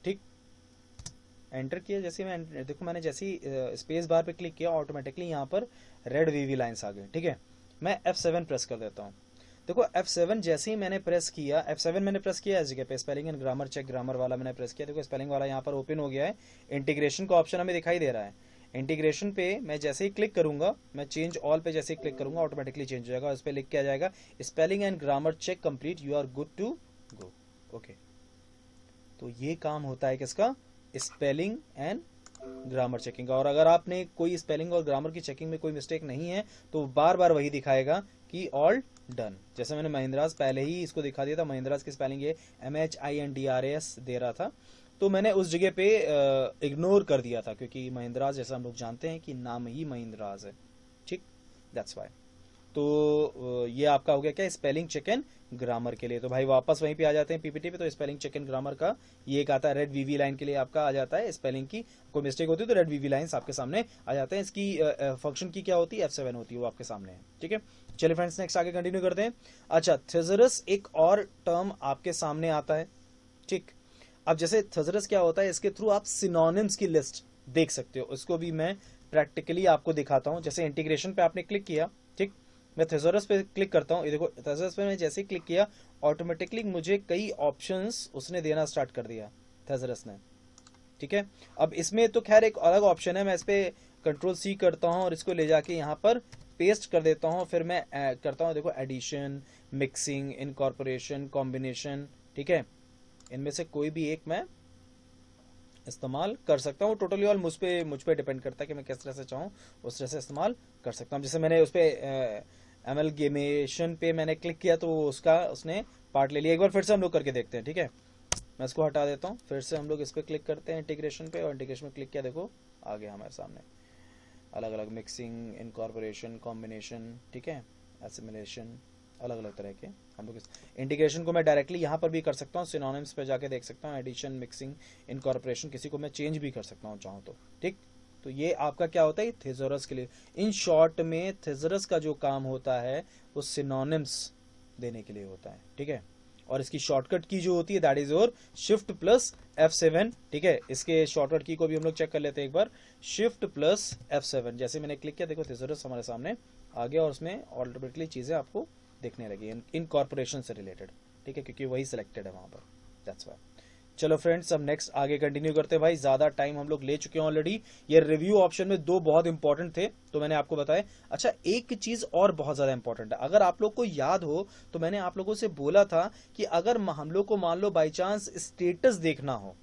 ठीक, एंटर किया। जैसे मैं देखो, मैंने जैसे ही स्पेस बार पे क्लिक किया, ऑटोमेटिकली यहाँ पर रेड वीवी लाइंस आ गए। ठीक है, मैं F7 प्रेस कर देता हूँ। देखो F7 जैसे ही मैंने प्रेस किया, F7 मैंने प्रेस किया इस जगह पे, spelling and grammar check grammar वाला मैंने प्रेस किया। देखो स्पेलिंग वाला यहाँ पर ओपन हो गया है, इंटीग्रेशन का ऑप्शन हमें दिखाई दे रहा है। इंटीग्रेशन पे मैं जैसे ही क्लिक करूंगा, मैं चेंज ऑल पे जैसे ही क्लिक करूंगा, ऑटोमेटिकली चेंज हो जाएगा। उस पर लिख के आ जाएगा spelling and grammar check complete, you are good to go. Okay, तो ये काम होता है किसका? स्पेलिंग एंड ग्रामर चेकिंग का। और अगर आपने कोई स्पेलिंग और ग्रामर की चेकिंग में कोई मिस्टेक नहीं है, तो बार बार वही दिखाएगा कि ऑल डन। जैसे मैंने महिंद्रास पहले ही इसको दिखा दिया था, महिंद्रास की स्पेलिंग ये MHINDRAS दे रहा था, तो मैंने उस जगह पे इग्नोर कर दिया था, क्योंकि महिंद्रास जैसा हम लोग जानते हैं कि नाम ही महिंद्रास है। ठीक, दैट्स वाई। तो ये आपका हो गया क्या? स्पेलिंग चेक एंड ग्रामर के लिए। तो भाई वापस वहीं पे आ जाते हैं पीपीटी पे। तो स्पेलिंग चेक एंड ग्रामर का ये एक आता है, रेड वीवी लाइन के लिए आपका आ जाता है। स्पेलिंग की कोई मिस्टेक होती है तो रेड वीवी लाइंस आपके सामने आ जाते हैं। इसकी फंक्शन की क्या होती है? F7 होती है, वो आपके सामने है। ठीक है, चलिए फ्रेंड्स नेक्स्ट आगे कंटिन्यू करते हैं। अच्छा, थेसरस एक और टर्म आपके सामने आता है। ठीक, अब जैसे थेसरस क्या होता है, इसके थ्रू आप सिनोनिम्स की लिस्ट देख सकते हो। इसको भी मैं प्रैक्टिकली आपको दिखाता हूं। जैसे इंटीग्रेशन पे आपने क्लिक किया, ठीक, मैं थेसरस पे क्लिक करता हूँ। ये देखो थेसरस पे मैं जैसे ही क्लिक किया, ऑटोमेटिकली मुझे कई ऑप्शंस उसने देना स्टार्ट कर दिया, थेसरस ने। ठीक है, अब इसमें तो खैर एक अलग ऑप्शन है, मैं इस पे Ctrl+C करता हूँ और इसको ले जाके यहाँ पर पेस्ट कर देता हूँ। फिर मैं करता हूँ, देखो एडिशन, मिक्सिंग, इनकॉर्पोरेशन, कॉम्बिनेशन। ठीक है, इनमें से कोई भी एक मैं इस्तेमाल कर सकता हूँ। टोटली ऑल मुझ पे डिपेंड करता है कि मैं किस तरह से चाहूँ उस तरह से इस्तेमाल कर सकता हूँ। जैसे मैंने उस पर एमलगेमेशन पे मैंने क्लिक किया, तो उसने पार्ट ले लिया। एक बार फिर से हम लोग करके देखते हैं। ठीक है, मैं इसको हटा देता हूँ। फिर से हम लोग इस पर क्लिक करते हैं इंटीग्रेशन पे, और इंटीग्रेशन में क्लिक किया, देखो आ गया हमारे सामने अलग अलग मिक्सिंग, इनकॉर्पोरेशन, कॉम्बिनेशन, ठीक है, एसिमिलेशन, अलग अलग तरह के। हम लोग इस इंटीग्रेशन को मैं डायरेक्टली यहाँ पर भी कर सकता हूँ, सिनोनिम्स पे जाके देख सकता हूँ, एडिशन, मिक्सिंग, इनकॉर्पोरेशन, किसी को मैं चेंज भी कर सकता हूँ चाहूँ तो। ठीक, तो ये आपका क्या होता है? थेसरस के लिए। इन शॉर्ट में थेसरस का जो काम होता है वो सिनोनिम्स देने के लिए होता है। ठीक है, और इसकी शॉर्टकट की जो होती है दैट इज योर Shift+F7। ठीक है, इसके शॉर्टकट की को भी हम लोग चेक कर लेते हैं एक बार। Shift+F7, जैसे मैंने क्लिक किया, देखो थेसरस हमारे सामने आ गया और उसमें ऑटोमेटिकली चीजें आपको देखने लगी इनकॉर्पोरेशन से रिलेटेड। ठीक है, क्योंकि वही सिलेक्टेड है वहां पर, दैट्स वाई। चलो फ्रेंड्स, अब नेक्स्ट आगे कंटिन्यू करते हैं। भाई ज्यादा टाइम हम लोग ले चुके हैं ऑलरेडी। ये रिव्यू ऑप्शन में दो बहुत इंपॉर्टेंट थे, तो मैंने आपको बताया। अच्छा, एक चीज और बहुत ज्यादा इंपॉर्टेंट है, अगर आप लोग को याद हो तो मैंने आप लोगों से बोला था कि अगर हम लोग को मान लो बाई चांस स्टेटस देखना हो,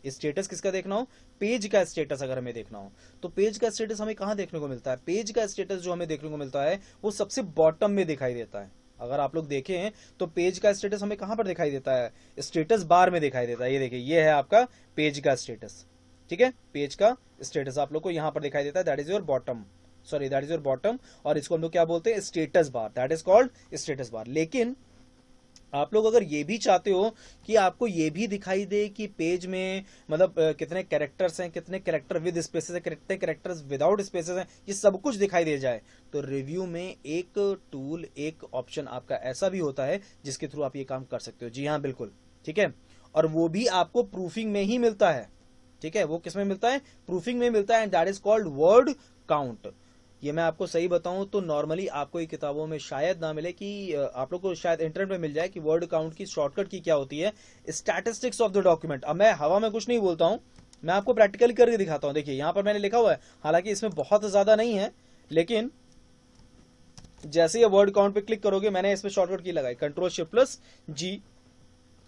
स्टेटस किसका देखना हो? पेज का स्टेटस अगर हमें देखना हो, तो पेज का स्टेटस हमें कहां देखने को मिलता है? पेज का स्टेटस जो हमें देखने को मिलता है वो सबसे बॉटम में दिखाई देता है। अगर आप लोग देखें तो पेज का स्टेटस हमें कहां पर दिखाई देता है? स्टेटस बार में दिखाई देता है। ये देखिए, ये है आपका पेज का स्टेटस। ठीक है, पेज का स्टेटस आप लोग को यहां पर दिखाई देता है, that is your bottom, sorry that is your bottom. और इसको हम लोग क्या बोलते हैं? Status bar, that is called status bar. लेकिन आप लोग अगर ये भी चाहते हो कि आपको ये भी दिखाई दे कि पेज में मतलब कितने कैरेक्टर्स हैं, कितने कैरेक्टर विद स्पेसेस हैं, कितने कैरेक्टर्स विदाउट स्पेसेस हैं, ये सब कुछ दिखाई दे जाए, तो रिव्यू में एक टूल, एक ऑप्शन आपका ऐसा भी होता है जिसके थ्रू आप ये काम कर सकते हो। जी हाँ, बिल्कुल, ठीक है, और वो भी आपको प्रूफिंग में ही मिलता है। ठीक है, वो किसमें मिलता है, प्रूफिंग में मिलता है, and that is called word count. ये मैं आपको सही बताऊं तो नॉर्मली आपको ये किताबों में शायद ना मिले, कि आप लोग को शायद इंटरनेट में मिल जाए कि वर्ड काउंट की शॉर्टकट की क्या होती है, स्टैटिस्टिक्स ऑफ द डॉक्यूमेंट। अब मैं हवा में कुछ नहीं बोलता हूं, मैं आपको प्रैक्टिकली करके दिखाता हूं। देखिए यहां पर मैंने लिखा हुआ है, हालांकि इसमें बहुत ज्यादा नहीं है, लेकिन जैसे ये वर्ड काउंट पे क्लिक करोगे, मैंने इसमें शॉर्टकट की लगाई Ctrl+Shift+G,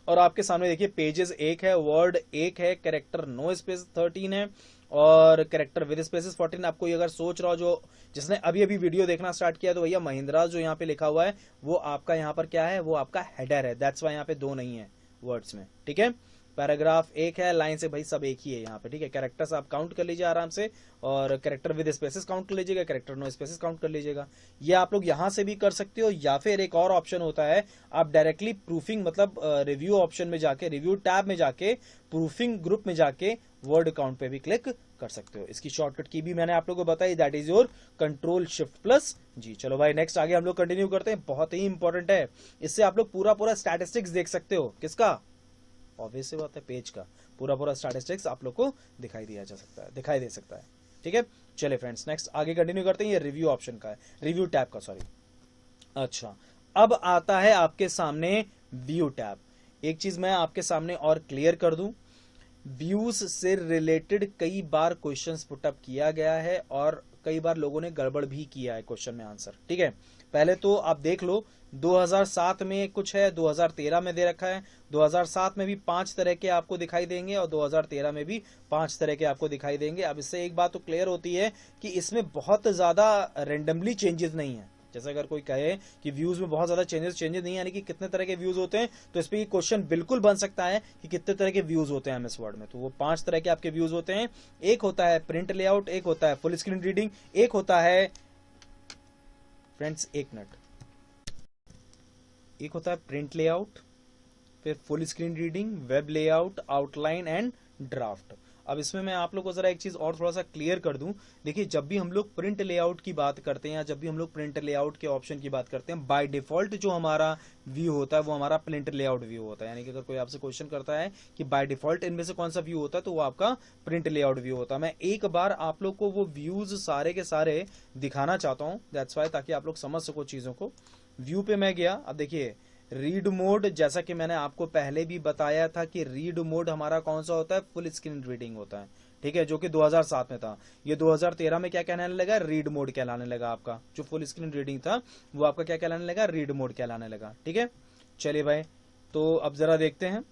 और आपके सामने देखिए पेजेस 1 है, वर्ड 1 है, कैरेक्टर नो स्पेस 13 है, और कैरेक्टर विद स्पेसेस 14। आपको ये अगर सोच रहा हो, जो जिसने अभी अभी वीडियो देखना स्टार्ट किया, तो भैया महिंद्रा जो यहाँ पे लिखा हुआ है वो आपका यहाँ पर क्या है, वो आपका हेडर है, दैट्स वाई यहाँ पे 2 नहीं है वर्ड्स में, ठीक है। पैराग्राफ 1 है, लाइन से भाई सब एक ही है यहाँ पे, ठीक है। कैरेक्टर्स आप काउंट कर लीजिए आराम से, और कैरेक्टर विद स्पेसेस काउंट कर लीजिएगा, कैरेक्टर नो स्पेसेस काउंट कर लीजिएगा। ये आप लोग यहाँ से भी कर सकते हो, या फिर एक और ऑप्शन होता है, आप डायरेक्टली प्रूफिंग मतलब रिव्यू ऑप्शन में जाके, रिव्यू टैब में जाके, प्रूफिंग ग्रुप में जाके वर्ड काउंट पे भी क्लिक कर सकते हो। इसकी शॉर्टकट की भी मैंने आप लोगों को बताई, दैट इज योर Ctrl+Shift+G। चलो भाई नेक्स्ट आगे हम लोग कंटिन्यू करते हैं, बहुत ही इंपॉर्टेंट है, इससे आप लोग पूरा पूरा स्टैटिस्टिक्स देख सकते हो। किसका, ऑब्वियस सी बात है, पेज का पूरा पूरा स्टैटिस्टिक्स आप लोग को दिखाई दिया जा सकता है, दिखाई दे सकता है, ठीक है। चले फ्रेंड्स नेक्स्ट आगे कंटिन्यू करते हैं, ये रिव्यू ऑप्शन का है, रिव्यू टैब का, सॉरी। अच्छा, अब आता है आपके सामने व्यू टैब। एक चीज मैं आपके सामने और क्लियर कर दूं, व्यूज से रिलेटेड कई बार क्वेश्चंस पुटअप किया गया है, और कई बार लोगों ने गड़बड़ भी किया है क्वेश्चन में आंसर, ठीक है। पहले तो आप देख लो, 2007 में कुछ है, 2013 में दे रखा है, 2007 में भी 5 तरह के आपको दिखाई देंगे, और 2013 में भी 5 तरह के आपको दिखाई देंगे। अब इससे एक बात तो क्लियर होती है कि इसमें बहुत ज्यादा रेंडमली चेंजेस नहीं है। जैसे अगर कोई कहे कि व्यूज में बहुत ज्यादा चेंजेस नहीं, यानी कि कितने तरह के व्यूज होते हैं, तो इस पे क्वेश्चन बिल्कुल बन सकता है कि कितने तरह के व्यूज होते हैं एमएस वर्ड में। तो वो 5 तरह के आपके व्यूज होते हैं। एक होता है प्रिंट लेआउट, एक होता है फुल स्क्रीन रीडिंग, एक होता है फ्रेंड्स, एक मिनट, एक होता है प्रिंट लेआउट, फिर full screen reading, web layout, outline and draft. अब इसमें मैं आप लोग को जरा एक चीज और थोड़ा सा क्लियर कर दूं। देखिए जब भी हम लोग प्रिंट लेआउट की बात करते हैं, या जब भी हम लोग प्रिंट लेआउट के ऑप्शन की बात करते हैं, बाय डिफॉल्ट जो हमारा व्यू होता है वो हमारा प्रिंट लेआउट व्यू होता है। यानी कि अगर कोई आपसे क्वेश्चन करता है कि बाय डिफॉल्ट इनमें से कौन सा व्यू होता है, तो वो आपका प्रिंट लेआउट व्यू होता है। मैं एक बार आप लोग को वो व्यूज सारे के सारे दिखाना चाहता हूँ, दैट्स वाई, ताकि आप लोग समझ सको चीजों को। व्यू पे मैं गया, अब देखिए रीड मोड, जैसा कि मैंने आपको पहले भी बताया था कि रीड मोड हमारा कौन सा होता है, फुल स्क्रीन रीडिंग होता है, ठीक है, जो कि 2007 में था। ये 2013 में क्या कहलाने लगा, रीड मोड कहलाने लगा। आपका जो फुल स्क्रीन रीडिंग था वो आपका क्या कहलाने लगा, रीड मोड कहलाने लगा, ठीक है। चलिए भाई, तो अब जरा देखते हैं,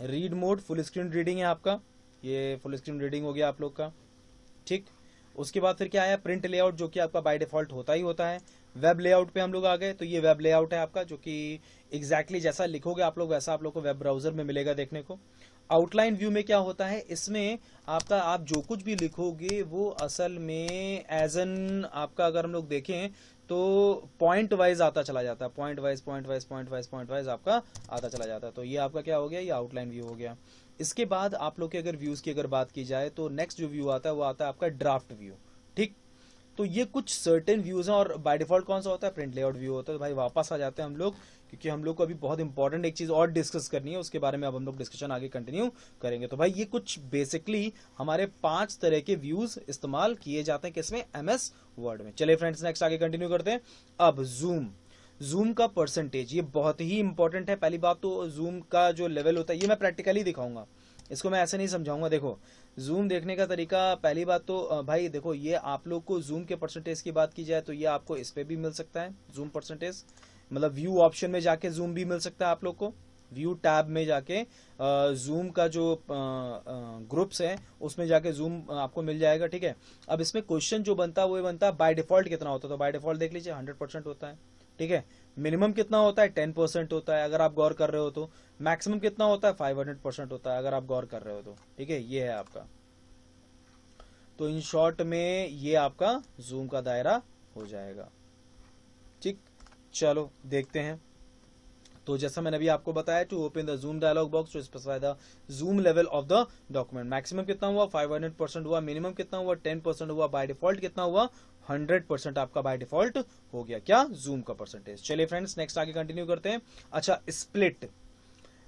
read mode full screen reading है आपका, ये फुल स्क्रीन रीडिंग हो गया आप लोग का, ठीक। उसके बाद फिर क्या आया, प्रिंट लेआउट, जो कि आपका बाय डिफॉल्ट होता ही होता है। वेब लेआउट पे हम लोग आ गए, तो ये वेब लेआउट है आपका, जो कि एग्जैक्टली जैसा लिखोगे आप लोग वैसा आप लोग को वेब ब्राउजर में मिलेगा देखने को। आउटलाइन व्यू में क्या होता है, इसमें आपका आप जो कुछ भी लिखोगे वो असल में एज एन आपका, अगर हम लोग देखें तो पॉइंट वाइज आता चला जाता है, point wise point wise point wise point wise आपका आता चला जाता है। तो ये आपका क्या हो गया, ये आउटलाइन व्यू हो गया। इसके बाद आप लोग के अगर व्यूज की अगर बात की जाए, तो नेक्स्ट जो व्यू आता है वो आता है आपका ड्राफ्ट व्यू, ठीक। तो ये कुछ सर्टेन व्यूज हैं, और बाय डिफॉल्ट कौन सा होता है, प्रिंट लेआउट व्यू होता है। तो भाई वापस आ जाते हैं हम लोग, क्योंकि हम लोग को अभी बहुत इंपॉर्टेंट एक चीज और डिस्कस करनी है, उसके बारे में अब हम लोग डिस्कशन आगे कंटिन्यू करेंगे। तो भाई ये कुछ बेसिकली हमारे 5 तरह के व्यूज इस्तेमाल किए जाते हैं किसमें, एमएस वर्ड में। चलिए फ्रेंड्स नेक्स्ट आगे कंटिन्यू करते हैं। अब जूम का परसेंटेज, ये बहुत ही इंपॉर्टेंट है। पहली बात तो जूम का जो लेवल होता है, ये मैं प्रैक्टिकली दिखाऊंगा, इसको मैं ऐसे नहीं समझाऊंगा। देखो जूम देखने का तरीका, पहली बात तो भाई देखो, ये आप लोग को जूम के परसेंटेज की बात की जाए तो ये आपको इस पे भी मिल सकता है जूम परसेंटेज, मतलब व्यू ऑप्शन में जाके जूम भी मिल सकता है आप लोग को, व्यू टैब में जाके जूम का जो ग्रुप्स है उसमें जाके जूम आपको मिल जाएगा, ठीक है। अब इसमें क्वेश्चन जो बनता है वो बनता है बाय डिफॉल्ट कितना होता है, तो बाय डिफॉल्ट देख लीजिए 100% होता है, ठीक है। मिनिमम कितना होता है, 10% होता है अगर आप गौर कर रहे हो तो। मैक्सिमम कितना होता है, 500% होता है अगर आप गौर कर रहे हो तो, ठीक है। ये है आपका, तो इन शॉर्ट में ये आपका जूम का दायरा हो जाएगा, ठीक। चलो देखते हैं। तो जैसा मैंने अभी आपको बताया, to open the zoom dialog box to specify the zoom level of the document, maximum कितना हुआ, 500% हुआ, मिनिमम कितना हुआ, 10% हुआ, बाय डिफॉल्ट कितना हुआ, 100% आपका बाय डिफॉल्ट हो गया क्या, जूम का परसेंटेज। चलिए फ्रेंड्स नेक्स्ट आगे कंटिन्यू करते हैं। अच्छा, स्प्लिट,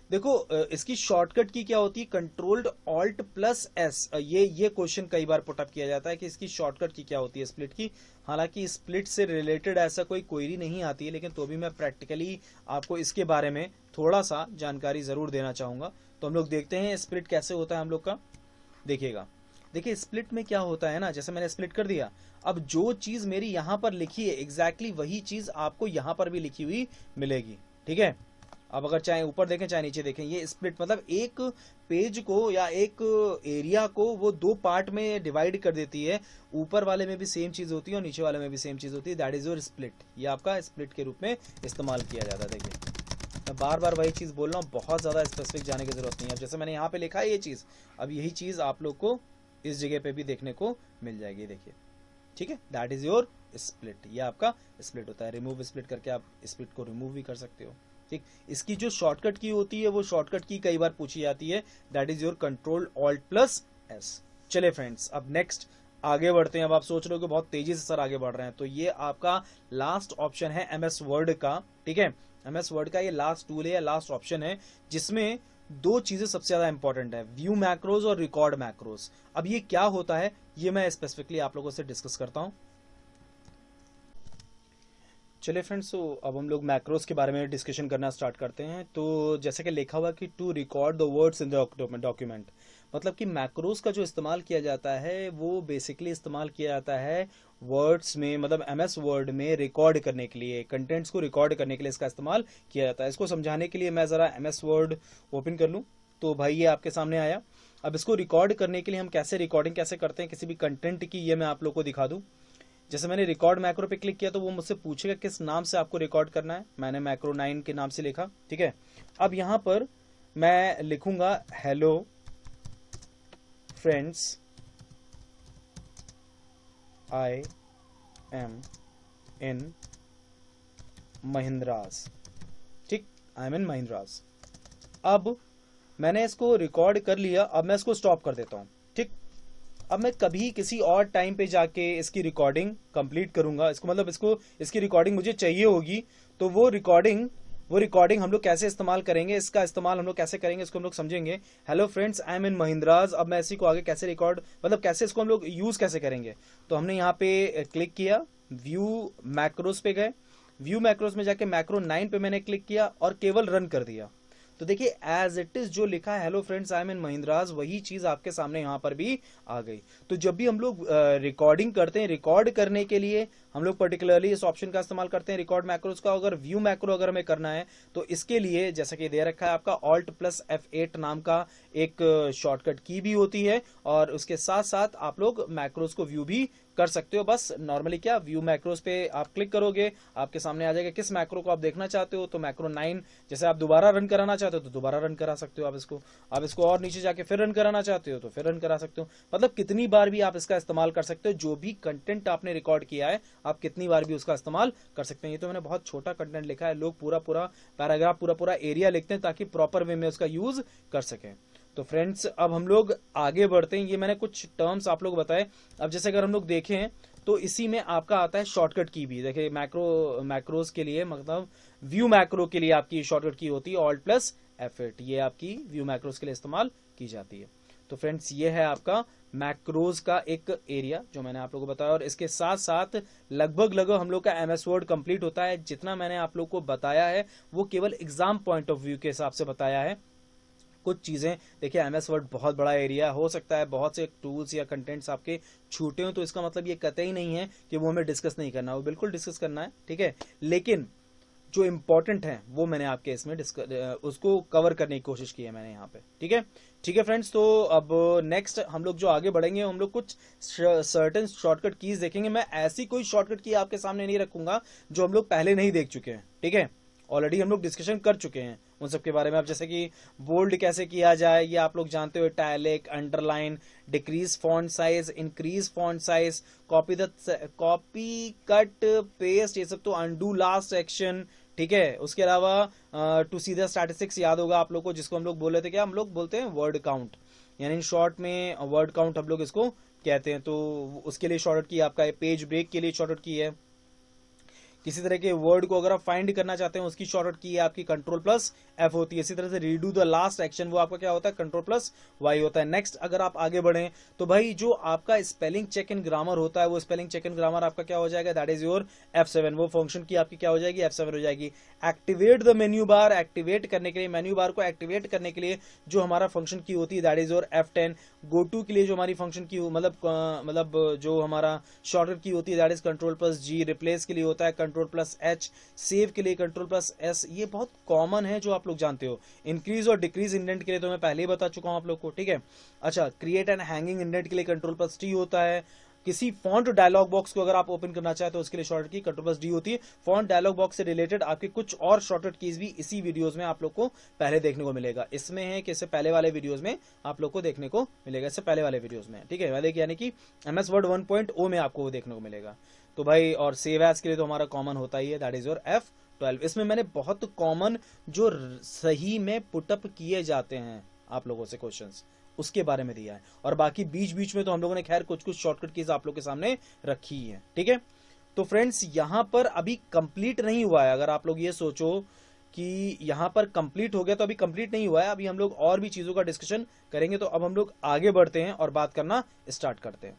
देखो इसकी शॉर्टकट की क्या होती है, कंट्रोल्ड ऑल्ट प्लस एस। ये क्वेश्चन कई बार पुटअप किया जाता है कि इसकी शॉर्टकट की क्या होती है स्प्लिट की। हालांकि स्प्लिट से रिलेटेड ऐसा कोई क्वेरी नहीं आती है, लेकिन तो भी मैं प्रैक्टिकली आपको इसके बारे में थोड़ा सा जानकारी जरूर देना चाहूंगा। तो हम लोग देखते हैं स्प्लिट कैसे होता है हम लोग का। देखिएगा, देखिए स्प्लिट में क्या होता है ना, जैसे मैंने स्प्लिट कर दिया, अब जो चीज मेरी यहां पर लिखी है एग्जैक्टली वही चीज आपको यहां पर भी लिखी हुई मिलेगी। ठीक है, अब अगर चाहे ऊपर देखें चाहे नीचे देखें, ये स्प्लिट मतलब एक पेज को या एक एरिया को वो दो पार्ट में डिवाइड कर देती है। ऊपर वाले में भी सेम चीज होती है और नीचे वाले में भी सेम चीज होती है। That is your split. ये आपका स्प्लिट के रूप में इस्तेमाल किया जाता है। देखिए मैं बार बार वही चीज बोल रहा हूँ, बहुत ज्यादा स्पेसिफिक जाने की जरूरत नहीं है। अब जैसे मैंने यहाँ पे लिखा है ये चीज, अब यही चीज आप लोग को इस जगह पे भी देखने को मिल जाएगी। देखिए ठीक है, दैट इज योर स्प्लिट। ये आपका स्प्लिट होता है। रिमूव स्प्लिट करके आप स्प्लिट को रिमूव भी कर सकते हो। ठीक, इसकी जो शॉर्टकट की होती है वो शॉर्टकट की कई बार पूछी जाती है। That is your control alt plus S. चले फ्रेंड्स, अब नेक्स्ट आगे बढ़ते हैं। अब आप सोच रहे हो कि बहुत तेजी से सर आगे बढ़ रहे हैं, तो ये आपका लास्ट ऑप्शन है एमएस वर्ड का। ठीक है, एमएस वर्ड का ये लास्ट टूल है या लास्ट ऑप्शन है, जिसमें दो चीजें सबसे ज्यादा इंपॉर्टेंट है, व्यू मैक्रोज और रिकॉर्ड मैक्रोज। अब ये क्या होता है ये मैं स्पेसिफिकली आप लोगों से डिस्कस करता हूं। चलिए फ्रेंड्स, तो अब हम लोग मैक्रोस के बारे में डिस्कशन करना स्टार्ट करते हैं। तो जैसे कि लिखा हुआ कि to record the words in the document, मतलब कि मैक्रोस का जो इस्तेमाल किया जाता है वो बेसिकली इस्तेमाल किया जाता है वर्ड्स में, मतलब एमएस वर्ड में रिकॉर्ड करने के लिए, कंटेंट्स को रिकॉर्ड करने के लिए इसका इस्तेमाल किया जाता है। इसको समझाने के लिए मैं जरा एमएस वर्ड ओपन कर लूँ। तो भाई ये आपके सामने आया। अब इसको रिकॉर्ड करने के लिए हम कैसे रिकॉर्डिंग कैसे करते हैं किसी भी कंटेंट की, ये मैं आप लोग को दिखा दूं। जैसे मैंने रिकॉर्ड मैक्रो पे क्लिक किया तो वो मुझसे पूछेगा किस नाम से आपको रिकॉर्ड करना है। मैंने मैक्रो 9 के नाम से लिखा। ठीक है, अब यहां पर मैं लिखूंगा हेलो फ्रेंड्स, आई एम इन महिंद्रास। ठीक, आई एम इन महिंद्रास। अब मैंने इसको रिकॉर्ड कर लिया। अब मैं इसको स्टॉप कर देता हूं। ठीक, अब मैं कभी किसी और टाइम पे जाके इसकी रिकॉर्डिंग कंप्लीट करूंगा, इसको मतलब इसकी रिकॉर्डिंग मुझे चाहिए होगी, तो वो रिकॉर्डिंग हम लोग कैसे इस्तेमाल करेंगे, इसका इस्तेमाल हम लोग कैसे करेंगे इसको हम लोग समझेंगे। हेलो फ्रेंड्स, आई एम इन महिंद्राज। अब मैं इसी को आगे कैसे रिकॉर्ड, मतलब कैसे इसको हम लोग यूज कैसे करेंगे। तो हमने यहाँ पे क्लिक किया, व्यू मैक्रोस पे गए, व्यू मैक्रोस में जाके मैक्रो 9 पे मैंने क्लिक किया और केवल रन कर दिया। तो देखिए एज इट इज जो लिखा है हेलो फ्रेंड्स आई एम इन महिंद्राज, वही चीज आपके सामने यहां पर भी आ गई। तो जब भी हम लोग रिकॉर्डिंग करते हैं, रिकॉर्ड करने के लिए हम लोग पर्टिकुलरली इस ऑप्शन का इस्तेमाल करते हैं, रिकॉर्ड मैक्रोस का। अगर व्यू मैक्रो अगर हमें करना है तो इसके लिए जैसा कि दे रखा है आपका ऑल्ट प्लस F8 नाम का एक शॉर्टकट की भी होती है, और उसके साथ साथ आप लोग मैक्रोस को व्यू भी कर सकते हो। बस नॉर्मली क्या, व्यू मैक्रोस पे आप क्लिक करोगे, आपके सामने आ जाएगा किस मैक्रो को आप देखना चाहते हो। तो मैक्रो 9 जैसे आप दोबारा रन कराना चाहते हो तो दोबारा रन करा सकते हो आप इसको और नीचे जाके फिर रन कराना चाहते हो तो फिर रन करा सकते हो। मतलब कितनी बार भी आप इसका इस्तेमाल कर सकते हो। जो भी कंटेंट आपने रिकॉर्ड किया है आप कितनी बार भी उसका इस्तेमाल कर सकते हैं। ये तो मैंने बहुत छोटा कंटेंट लिखा है, लोग पूरा पूरा पैराग्राफ पूरा पूरा एरिया लिखते हैं ताकि प्रॉपर वे में उसका यूज कर सकें। तो फ्रेंड्स अब हम लोग आगे बढ़ते हैं। ये मैंने कुछ टर्म्स आप लोग बताए। अब जैसे अगर हम लोग देखें तो इसी में आपका आता है शॉर्टकट की भी। देखिए मैक्रोस के लिए, मतलब व्यू मैक्रो के लिए आपकी शॉर्टकट की होती है ऑल्ट प्लस F8। ये आपकी व्यू मैक्रोस के लिए इस्तेमाल की जाती है। तो फ्रेंड्स ये है आपका मैक्रोज का एक एरिया जो मैंने आप लोगों को बताया, और इसके साथ साथ लगभग हम लोग का एमएस वर्ड कंप्लीट होता है। जितना मैंने आप लोग को बताया है वो केवल एग्जाम पॉइंट ऑफ व्यू के हिसाब से बताया है। कुछ चीजें देखिए, एमएस वर्ड बहुत बड़ा एरिया, हो सकता है बहुत से टूल्स या कंटेंट्स आपके छूटे हो, तो इसका मतलब ये कतई नहीं है कि वो हमें डिस्कस नहीं करना, वो बिल्कुल डिस्कस करना है। ठीक है, लेकिन जो इंपॉर्टेंट है वो मैंने आपके इसमें उसको कवर करने की कोशिश की है मैंने यहाँ पे। ठीक है फ्रेंड्स, तो अब नेक्स्ट हम लोग जो आगे बढ़ेंगे हम लोग कुछ सर्टेन शॉर्टकट कीज देखेंगे। मैं ऐसी कोई शॉर्टकट की आपके सामने नहीं रखूंगा जो हम लोग पहले नहीं देख चुके हैं। ठीक है, ऑलरेडी हम लोग डिस्कशन कर चुके हैं उन सब के बारे में। अब जैसे कि बोल्ड कैसे किया जाए ये आप लोग जानते हो, italic, underline, decrease font size, increase font size, copy cut paste, ये सब तो अंडू लास्ट एक्शन। ठीक है, उसके अलावा टू सी द स्टैटिस्टिक्स याद होगा आप लोग को, जिसको हम लोग बोल रहे थे, क्या हम लोग बोलते हैं वर्ड काउंट, यानी इन शॉर्ट में वर्ड काउंट हम लोग इसको कहते हैं। तो उसके लिए शॉर्टकट की आपका पेज ब्रेक के लिए शॉर्टकट की है। किसी तरह के वर्ड को अगर आप फाइंड करना चाहते हैं उसकी शॉर्टकट की है आपकी कंट्रोल प्लस F होती है। इसी तरह से रीडू द लास्ट एक्शन वो आपका क्या होता है, कंट्रोल प्लस Y होता है। नेक्स्ट अगर आप आगे बढ़े तो भाई जो आपका स्पेलिंग चेक इन ग्रामर होता है वो स्पेलिंग चेक इन ग्रामर आपका क्या हो जाएगा, दैट इज योर F7। वो फंक्शन की आपकी क्या हो जाएगी, F7 हो जाएगी। Activate the menu bar, activate करने के लिए, मेन्यू बार को एक्टिवेट करने के लिए जो हमारा फंक्शन की होती है that is your F10। Go to के लिए जो हमारी फंक्शन की मतलब जो हमारा शॉर्टकट की होती है that is control plus G। Replace के लिए होता है कंट्रोल प्लस H। सेव के लिए कंट्रोल प्लस S। ये बहुत कॉमन है जो आप लोग जानते हो। इंक्रीज और डिक्रीज इंडेंट के लिए तो मैं पहले ही बता चुका हूं आप लोग को, ठीक है। अच्छा, क्रिएट एंड हैंगिंग इंडेंट के लिए कंट्रोल प्लस T होता है। किसी फॉन्ट डायलॉग बॉक्स को अगर आप ओपन करना चाहे तो उसके लिए शॉर्टकट की कंट्रोल प्लस D होती है। फॉन्ट डायलॉग बॉक्स से रिलेटेड आपके कुछ और शॉर्टकट कीज भी इसी वीडियोस में आप लोग को पहले देखने को मिलेगा। इसमें है कि इससे पहले वाले वीडियोस में आप लोग को देखने को मिलेगा, इससे पहले वाले वीडियोस में, ठीक है, वाले यानी कि MS वर्ड 1.0 में आपको वो देखने को मिलेगा। तो भाई और सेव एज के लिए तो हमारा कॉमन होता ही है दैट इज योर F12। इसमें मैंने बहुत कॉमन जो सही में पुटअप किए जाते हैं आप लोगों से क्वेश्चंस उसके बारे में दिया है, और बाकी बीच बीच में तो हम लोगों ने खैर कुछ कुछ शॉर्टकट कीज आप लोग के सामने रखी है, ठीक है। तो फ्रेंड्स यहां पर अभी कंप्लीट नहीं हुआ है। अगर आप लोग ये सोचो कि यहां पर कंप्लीट हो गया तो अभी कंप्लीट नहीं हुआ है, अभी हम लोग और भी चीजों का डिस्कशन करेंगे। तो अब हम लोग आगे बढ़ते हैं और बात करना स्टार्ट करते हैं।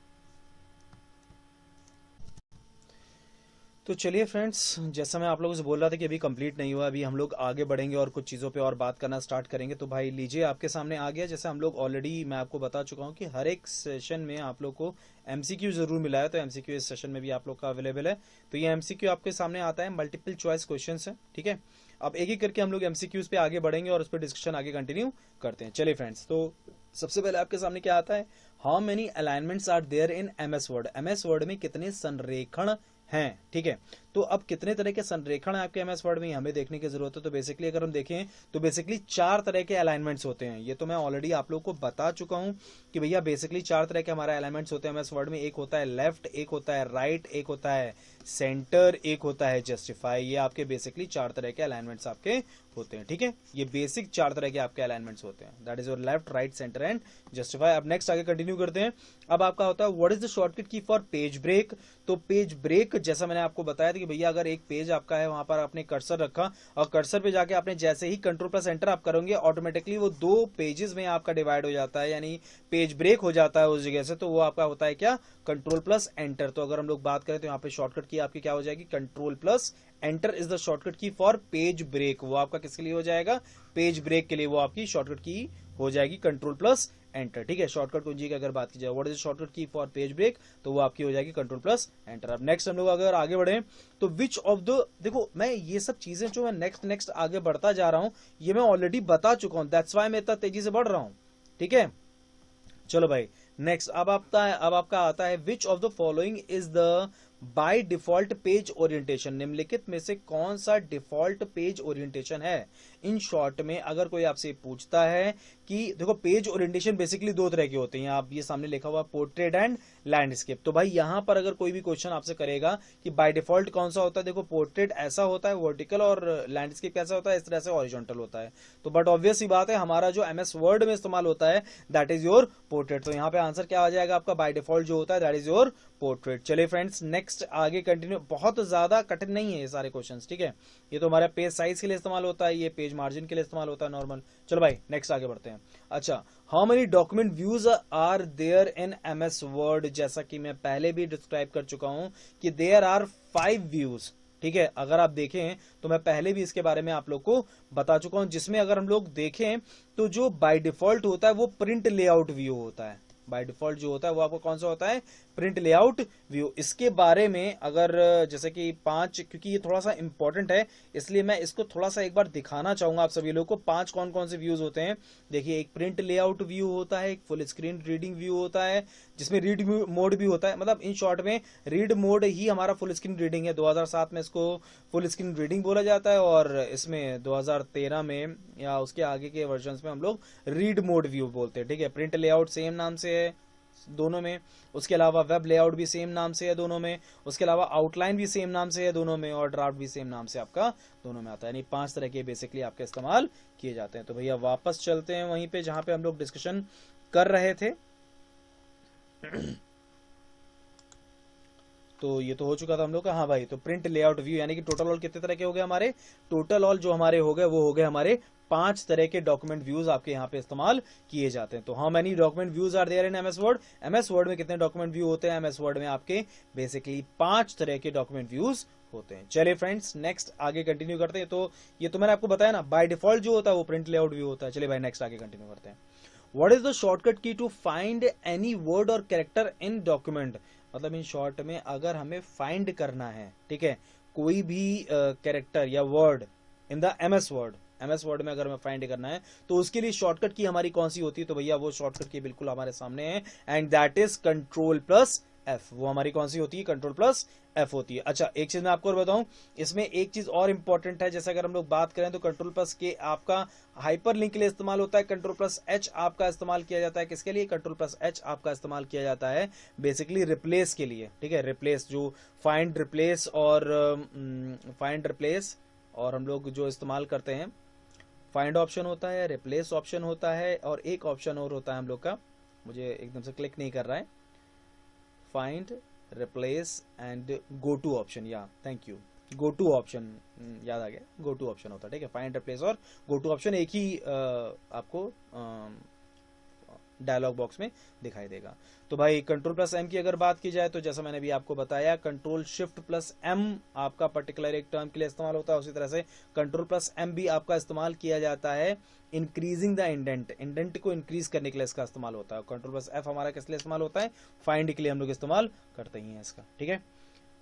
तो चलिए फ्रेंड्स, जैसा मैं आप लोगों से बोल रहा था कि अभी कंप्लीट नहीं हुआ, अभी हम लोग आगे बढ़ेंगे और कुछ चीज़ों पे और बात करना स्टार्ट करेंगे। तो भाई लीजिए आपके सामने आ गया। जैसे हम लोग ऑलरेडी मैं आपको बता चुका हूँ कि हर एक सेशन में आप लोग को MCQ जरूर मिला है, तो MCQ इस सेशन में भी आप लोग का अवेलेबल है। तो ये MCQ आपके सामने आता है, मल्टीपल चॉइस क्वेश्चन है, ठीक है। अब एक एक करके हम लोग MCQs पे आगे बढ़ेंगे और उस पर डिस्कशन आगे कंटिन्यू करते हैं। चलिए फ्रेंड्स, तो सबसे पहले आपके सामने क्या आता है, how many alignments are there in MS word. MS word में कितने संरेखण हैं, ठीक है। तो अब कितने तरह के संरेखण है आपके MS वर्ड में हमें देखने की जरूरत है। तो बेसिकली अगर हम देखें तो बेसिकली 4 तरह के अलाइनमेंट्स होते हैं। ये तो मैं ऑलरेडी आप लोग को बता चुका हूं कि भैया बेसिकली 4 तरह के हमारे अलाइनमेंट्स होते हैं MS वर्ड में। एक होता है लेफ्ट, एक होता है राइट, एक होता है सेंटर, एक होता है जस्टिफाई। ये आपके बेसिकली 4 तरह के अलाइनमेंट्स आपके होते हैं, ठीक है। ये बेसिक 4 तरह के आपके अलाइनमेंट्स होते हैं, that is your left, right, centre and justify. अब नेक्स्ट आगे कंटिन्यू करते हैं। अब आपका होता है व्हाट इज द शॉर्टकट की फॉर पेज ब्रेक। तो पेज ब्रेक जैसा मैंने आपको बताया था कि भैया अगर एक पेज आपका है, वहां पर आपने कर्सर रखा और कर्सर पे जाके आपने जैसे ही कंट्रोल प्लस एंटर आप करोगे ऑटोमेटिकली वो 2 पेजेस में आपका डिवाइड हो जाता है, यानी पेज ब्रेक हो जाता है उस जगह से। तो वो आपका होता है क्या, कंट्रोल प्लस एंटर। तो अगर हम लोग बात करें तो यहाँ पे शॉर्टकट की आपकी क्या हो जाएगी, control plus enter is the shortcut की फॉर पेज ब्रेक। वो आपका किसके लिए हो जाएगा, पेज ब्रेक के लिए वो आपकी शॉर्टकट की हो जाएगी कंट्रोल प्लस एंटर, ठीक है। शॉर्टकट कुंजी की अगर बात की जाए व्हाट इज शॉर्टकट की फॉर पेज ब्रेक, तो वो आपकी हो जाएगी कंट्रोल प्लस एंटर। अब नेक्स्ट हम लोग अगर आगे बढ़े तो विच ऑफ द, देखो मैं ये सब चीजें जो मैं नेक्स्ट आगे बढ़ता जा रहा हूं ये मैं ऑलरेडी बता चुका हूं, दैट्स व्हाई मैं इतना तेजी से बढ़ रहा हूं, ठीक है। चलो भाई नेक्स्ट अब आपका आता है which of the following is the by default page orientation. निम्नलिखित में से कौन सा डिफॉल्ट पेज ओरिएंटेशन है। इन शॉर्ट में अगर कोई आपसे पूछता है कि देखो पेज ओरिएंटेशन बेसिकली 2 तरह के होते हैं, आप ये सामने लिखा हुआ पोर्ट्रेट एंड लैंडस्केप। तो भाई यहां पर अगर कोई भी क्वेश्चन आपसे करेगा कि बाय डिफॉल्ट कौन सा होता है, देखो पोर्ट्रेट ऐसा होता है वर्टिकल और लैंडस्केप कैसा होता है, इस तरह से हॉरिजॉन्टल होता है। तो बट ऑब्वियस सी बात है हमारा जो MS वर्ड में इस्तेमाल होता है दैट इज योर पोर्ट्रेट। तो यहाँ पे आंसर क्या आ जाएगा आपका, बाय डिफॉल्ट जो होता है दैट इज योर पोर्ट्रेट। चलिए फ्रेंड्स नेक्स्ट आगे कंटिन्यू, बहुत ज्यादा कठिन नहीं है ये सारे क्वेश्चंस, ठीक है। ये तो हमारा पेज साइज के लिए इस्तेमाल होता है, ये पेज मार्जिन के लिए इस्तेमाल होता है नॉर्मल। चलो भाई नेक्स्ट आगे बढ़ते हैं। अच्छा, how many document views are there in MS word. जैसा कि मैं पहले भी डिस्क्राइब कर चुका हूं कि देयर आर 5 व्यूज, ठीक है। अगर आप देखें तो मैं पहले भी इसके बारे में आप लोग को बता चुका हूं, जिसमें अगर हम लोग देखें तो जो बाय डिफॉल्ट होता है वो प्रिंट लेआउट व्यू होता है। बाय डिफॉल्ट जो होता है वो आपको कौन सा होता है, प्रिंट लेआउट व्यू। इसके बारे में अगर जैसे कि 5, क्योंकि ये थोड़ा सा इंपॉर्टेंट है इसलिए मैं इसको थोड़ा सा एक बार दिखाना चाहूंगा आप सभी लोग को। 5 कौन कौन से व्यूज होते हैं, देखिए एक प्रिंट लेआउट व्यू होता है, एक फुल स्क्रीन रीडिंग व्यू होता है जिसमें रीड मोड भी होता है। मतलब इन शॉर्ट में रीड मोड ही हमारा फुल स्क्रीन रीडिंग है। 2007 में इसको फुल स्क्रीन रीडिंग बोला जाता है और इसमें 2013 में या उसके आगे के वर्जन में हम लोग रीड मोड व्यू बोलते हैं, ठीक है। प्रिंट लेआउट सेम नाम से है दोनों में, उसके अलावा वेब लेआउट भी सेम नाम से है दोनों में, उसके अलावा आउटलाइन भी सेम नाम से है दोनों में, और ड्राफ्ट भी सेम नाम से आपका दोनों में आता है। यानी 5 तरह के बेसिकली आपका इस्तेमाल किए जाते हैं। तो भैया वापस चलते हैं वहीं पे जहां पे हम लोग डिस्कशन कर रहे थे। तो ये तो हो चुका था हम लोग का, हाँ भाई। तो प्रिंट लेआउट व्यू यानी कि टोटल ऑल कितने तरह के हो गए हमारे, टोटल ऑल जो हमारे हो गए वो हो गए हमारे 5 तरह के डॉक्यूमेंट व्यूज आपके यहाँ पे इस्तेमाल किए जाते हैं। तो how many document views are there in MS word? MS word में कितने डॉक्यूमेंट व्यू होते हैं? एमएस वर्ड में आपके बेसिकली 5 तरह के डॉक्यूमेंट व्यूज होते हैं। चलिए फ्रेंड्स, नेक्स्ट आगे कंटिन्यू करते हैं। तो ये तो मैंने आपको बताया ना, बाय डिफॉल्ट जो होता है वो प्रिंट लेआउट व्यू होता है। चलिए भाई, नेक्स्ट आगे कंटिन्यू करते हैं। व्हाट इज द शॉर्टकट की टू फाइंड एनी वर्ड और कैरेक्टर इन डॉक्यूमेंट? मतलब इन शॉर्ट में अगर हमें फाइंड करना है, ठीक है, कोई भी कैरेक्टर या word in the MS word में अगर हमें फाइंड करना है तो उसके लिए शॉर्टकट की हमारी कौन सी होती है? तो भैया वो शॉर्टकट की बिल्कुल हमारे सामने है, and that is control plus F. वो हमारी कौन सी होती है? कंट्रोल प्लस एफ होती है। अच्छा, एक चीज मैं आपको और बताऊं, इसमें एक चीज और इंपॉर्टेंट है। जैसे अगर हम लोग बात करें तो कंट्रोल प्लस के आपका हाइपर लिंक के लिए इस्तेमाल होता है, कंट्रोल प्लस एच आपका इस्तेमाल किया जाता है किसके लिए? कंट्रोल प्लस एच आपका इस्तेमाल किया जाता है बेसिकली रिप्लेस के लिए, ठीक है, रिप्लेस, जो फाइंड रिप्लेस और हम लोग जो इस्तेमाल करते हैं, फाइंड ऑप्शन होता है, रिप्लेस ऑप्शन होता है, और एक ऑप्शन और होता है हम लोग का, मुझे एकदम से क्लिक नहीं कर रहा है, find, replace and go to option. या thank you, go to option याद आ गया, गो टू ऑप्शन होता है, ठीक है। फाइंड, रिप्लेस और गो टू ऑप्शन एक ही आपको डायलॉग बॉक्स में दिखाई देगा। तो भाई कंट्रोल प्लस एम की अगर बात की जाए तो जैसा मैंने भी आपको बताया, कंट्रोल शिफ्ट प्लस एम आपका पर्टिकुलर एक टर्म के लिए इस्तेमाल होता है, उसी तरह से कंट्रोल प्लस एम भी आपका इस्तेमाल किया जाता है इंक्रीजिंग द इंडेंट को इंक्रीज करने के लिए इसका इस्तेमाल होता है। कंट्रोल प्लस एफ हमारा किस लिए इस्तेमाल होता है? फाइंड के लिए हम लोग इस्तेमाल करते ही हैं इसका, ठीक है।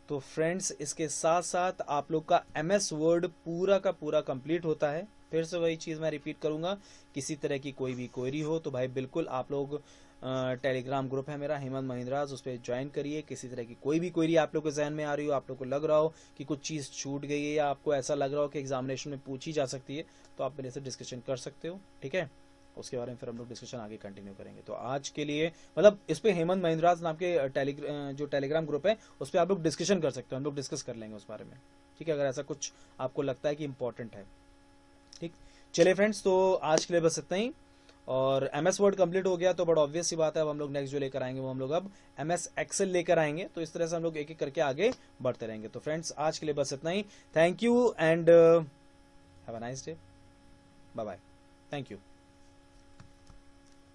तो फ्रेंड्स, इसके साथ साथ आप लोग का एमएस वर्ड पूरा का पूरा कंप्लीट होता है। फिर से वही चीज़ मैं रिपीट करूंगा, किसी तरह की कोई भी क्वेरी हो तो भाई बिल्कुल आप लोग टेलीग्राम ग्रुप है मेरा हेमंत महिंद्राज, उस पर ज्वाइन करिए। किसी तरह की कोई भी क्वेरी आप लोग के जहन में आ रही हो, आप लोग को लग रहा हो कि कुछ चीज़ छूट गई है, या आपको ऐसा लग रहा हो कि एग्जामिनेशन में पूछी जा सकती है, तो आप मेरे से डिस्कशन कर सकते हो, ठीक है। उसके बारे में फिर हम लोग डिस्कशन आगे कंटिन्यू करेंगे। तो आज के लिए मतलब इस पे हेमंत महिंद्राज नाम के जो टेलीग्राम ग्रुप है उस पर आप लोग डिस्कशन कर सकते हो, हम लोग डिस्कस कर लेंगे उस बारे में, ठीक है, अगर ऐसा कुछ आपको लगता है कि इंपॉर्टेंट है, ठीक। चलिए फ्रेंड्स, तो आज के लिए बस इतना ही। और एमएस वर्ड कंप्लीट हो गया तो बड़ा ऑब्वियस सी बात है, अब हम लोग नेक्स्ट जो लेकर आएंगे वो हम लोग अब एमएस एक्सेल लेकर आएंगे। तो इस तरह से हम लोग एक एक करके आगे बढ़ते रहेंगे। तो फ्रेंड्स, आज के लिए बस इतना ही। Thank you and have a nice day. Bye bye. Thank you.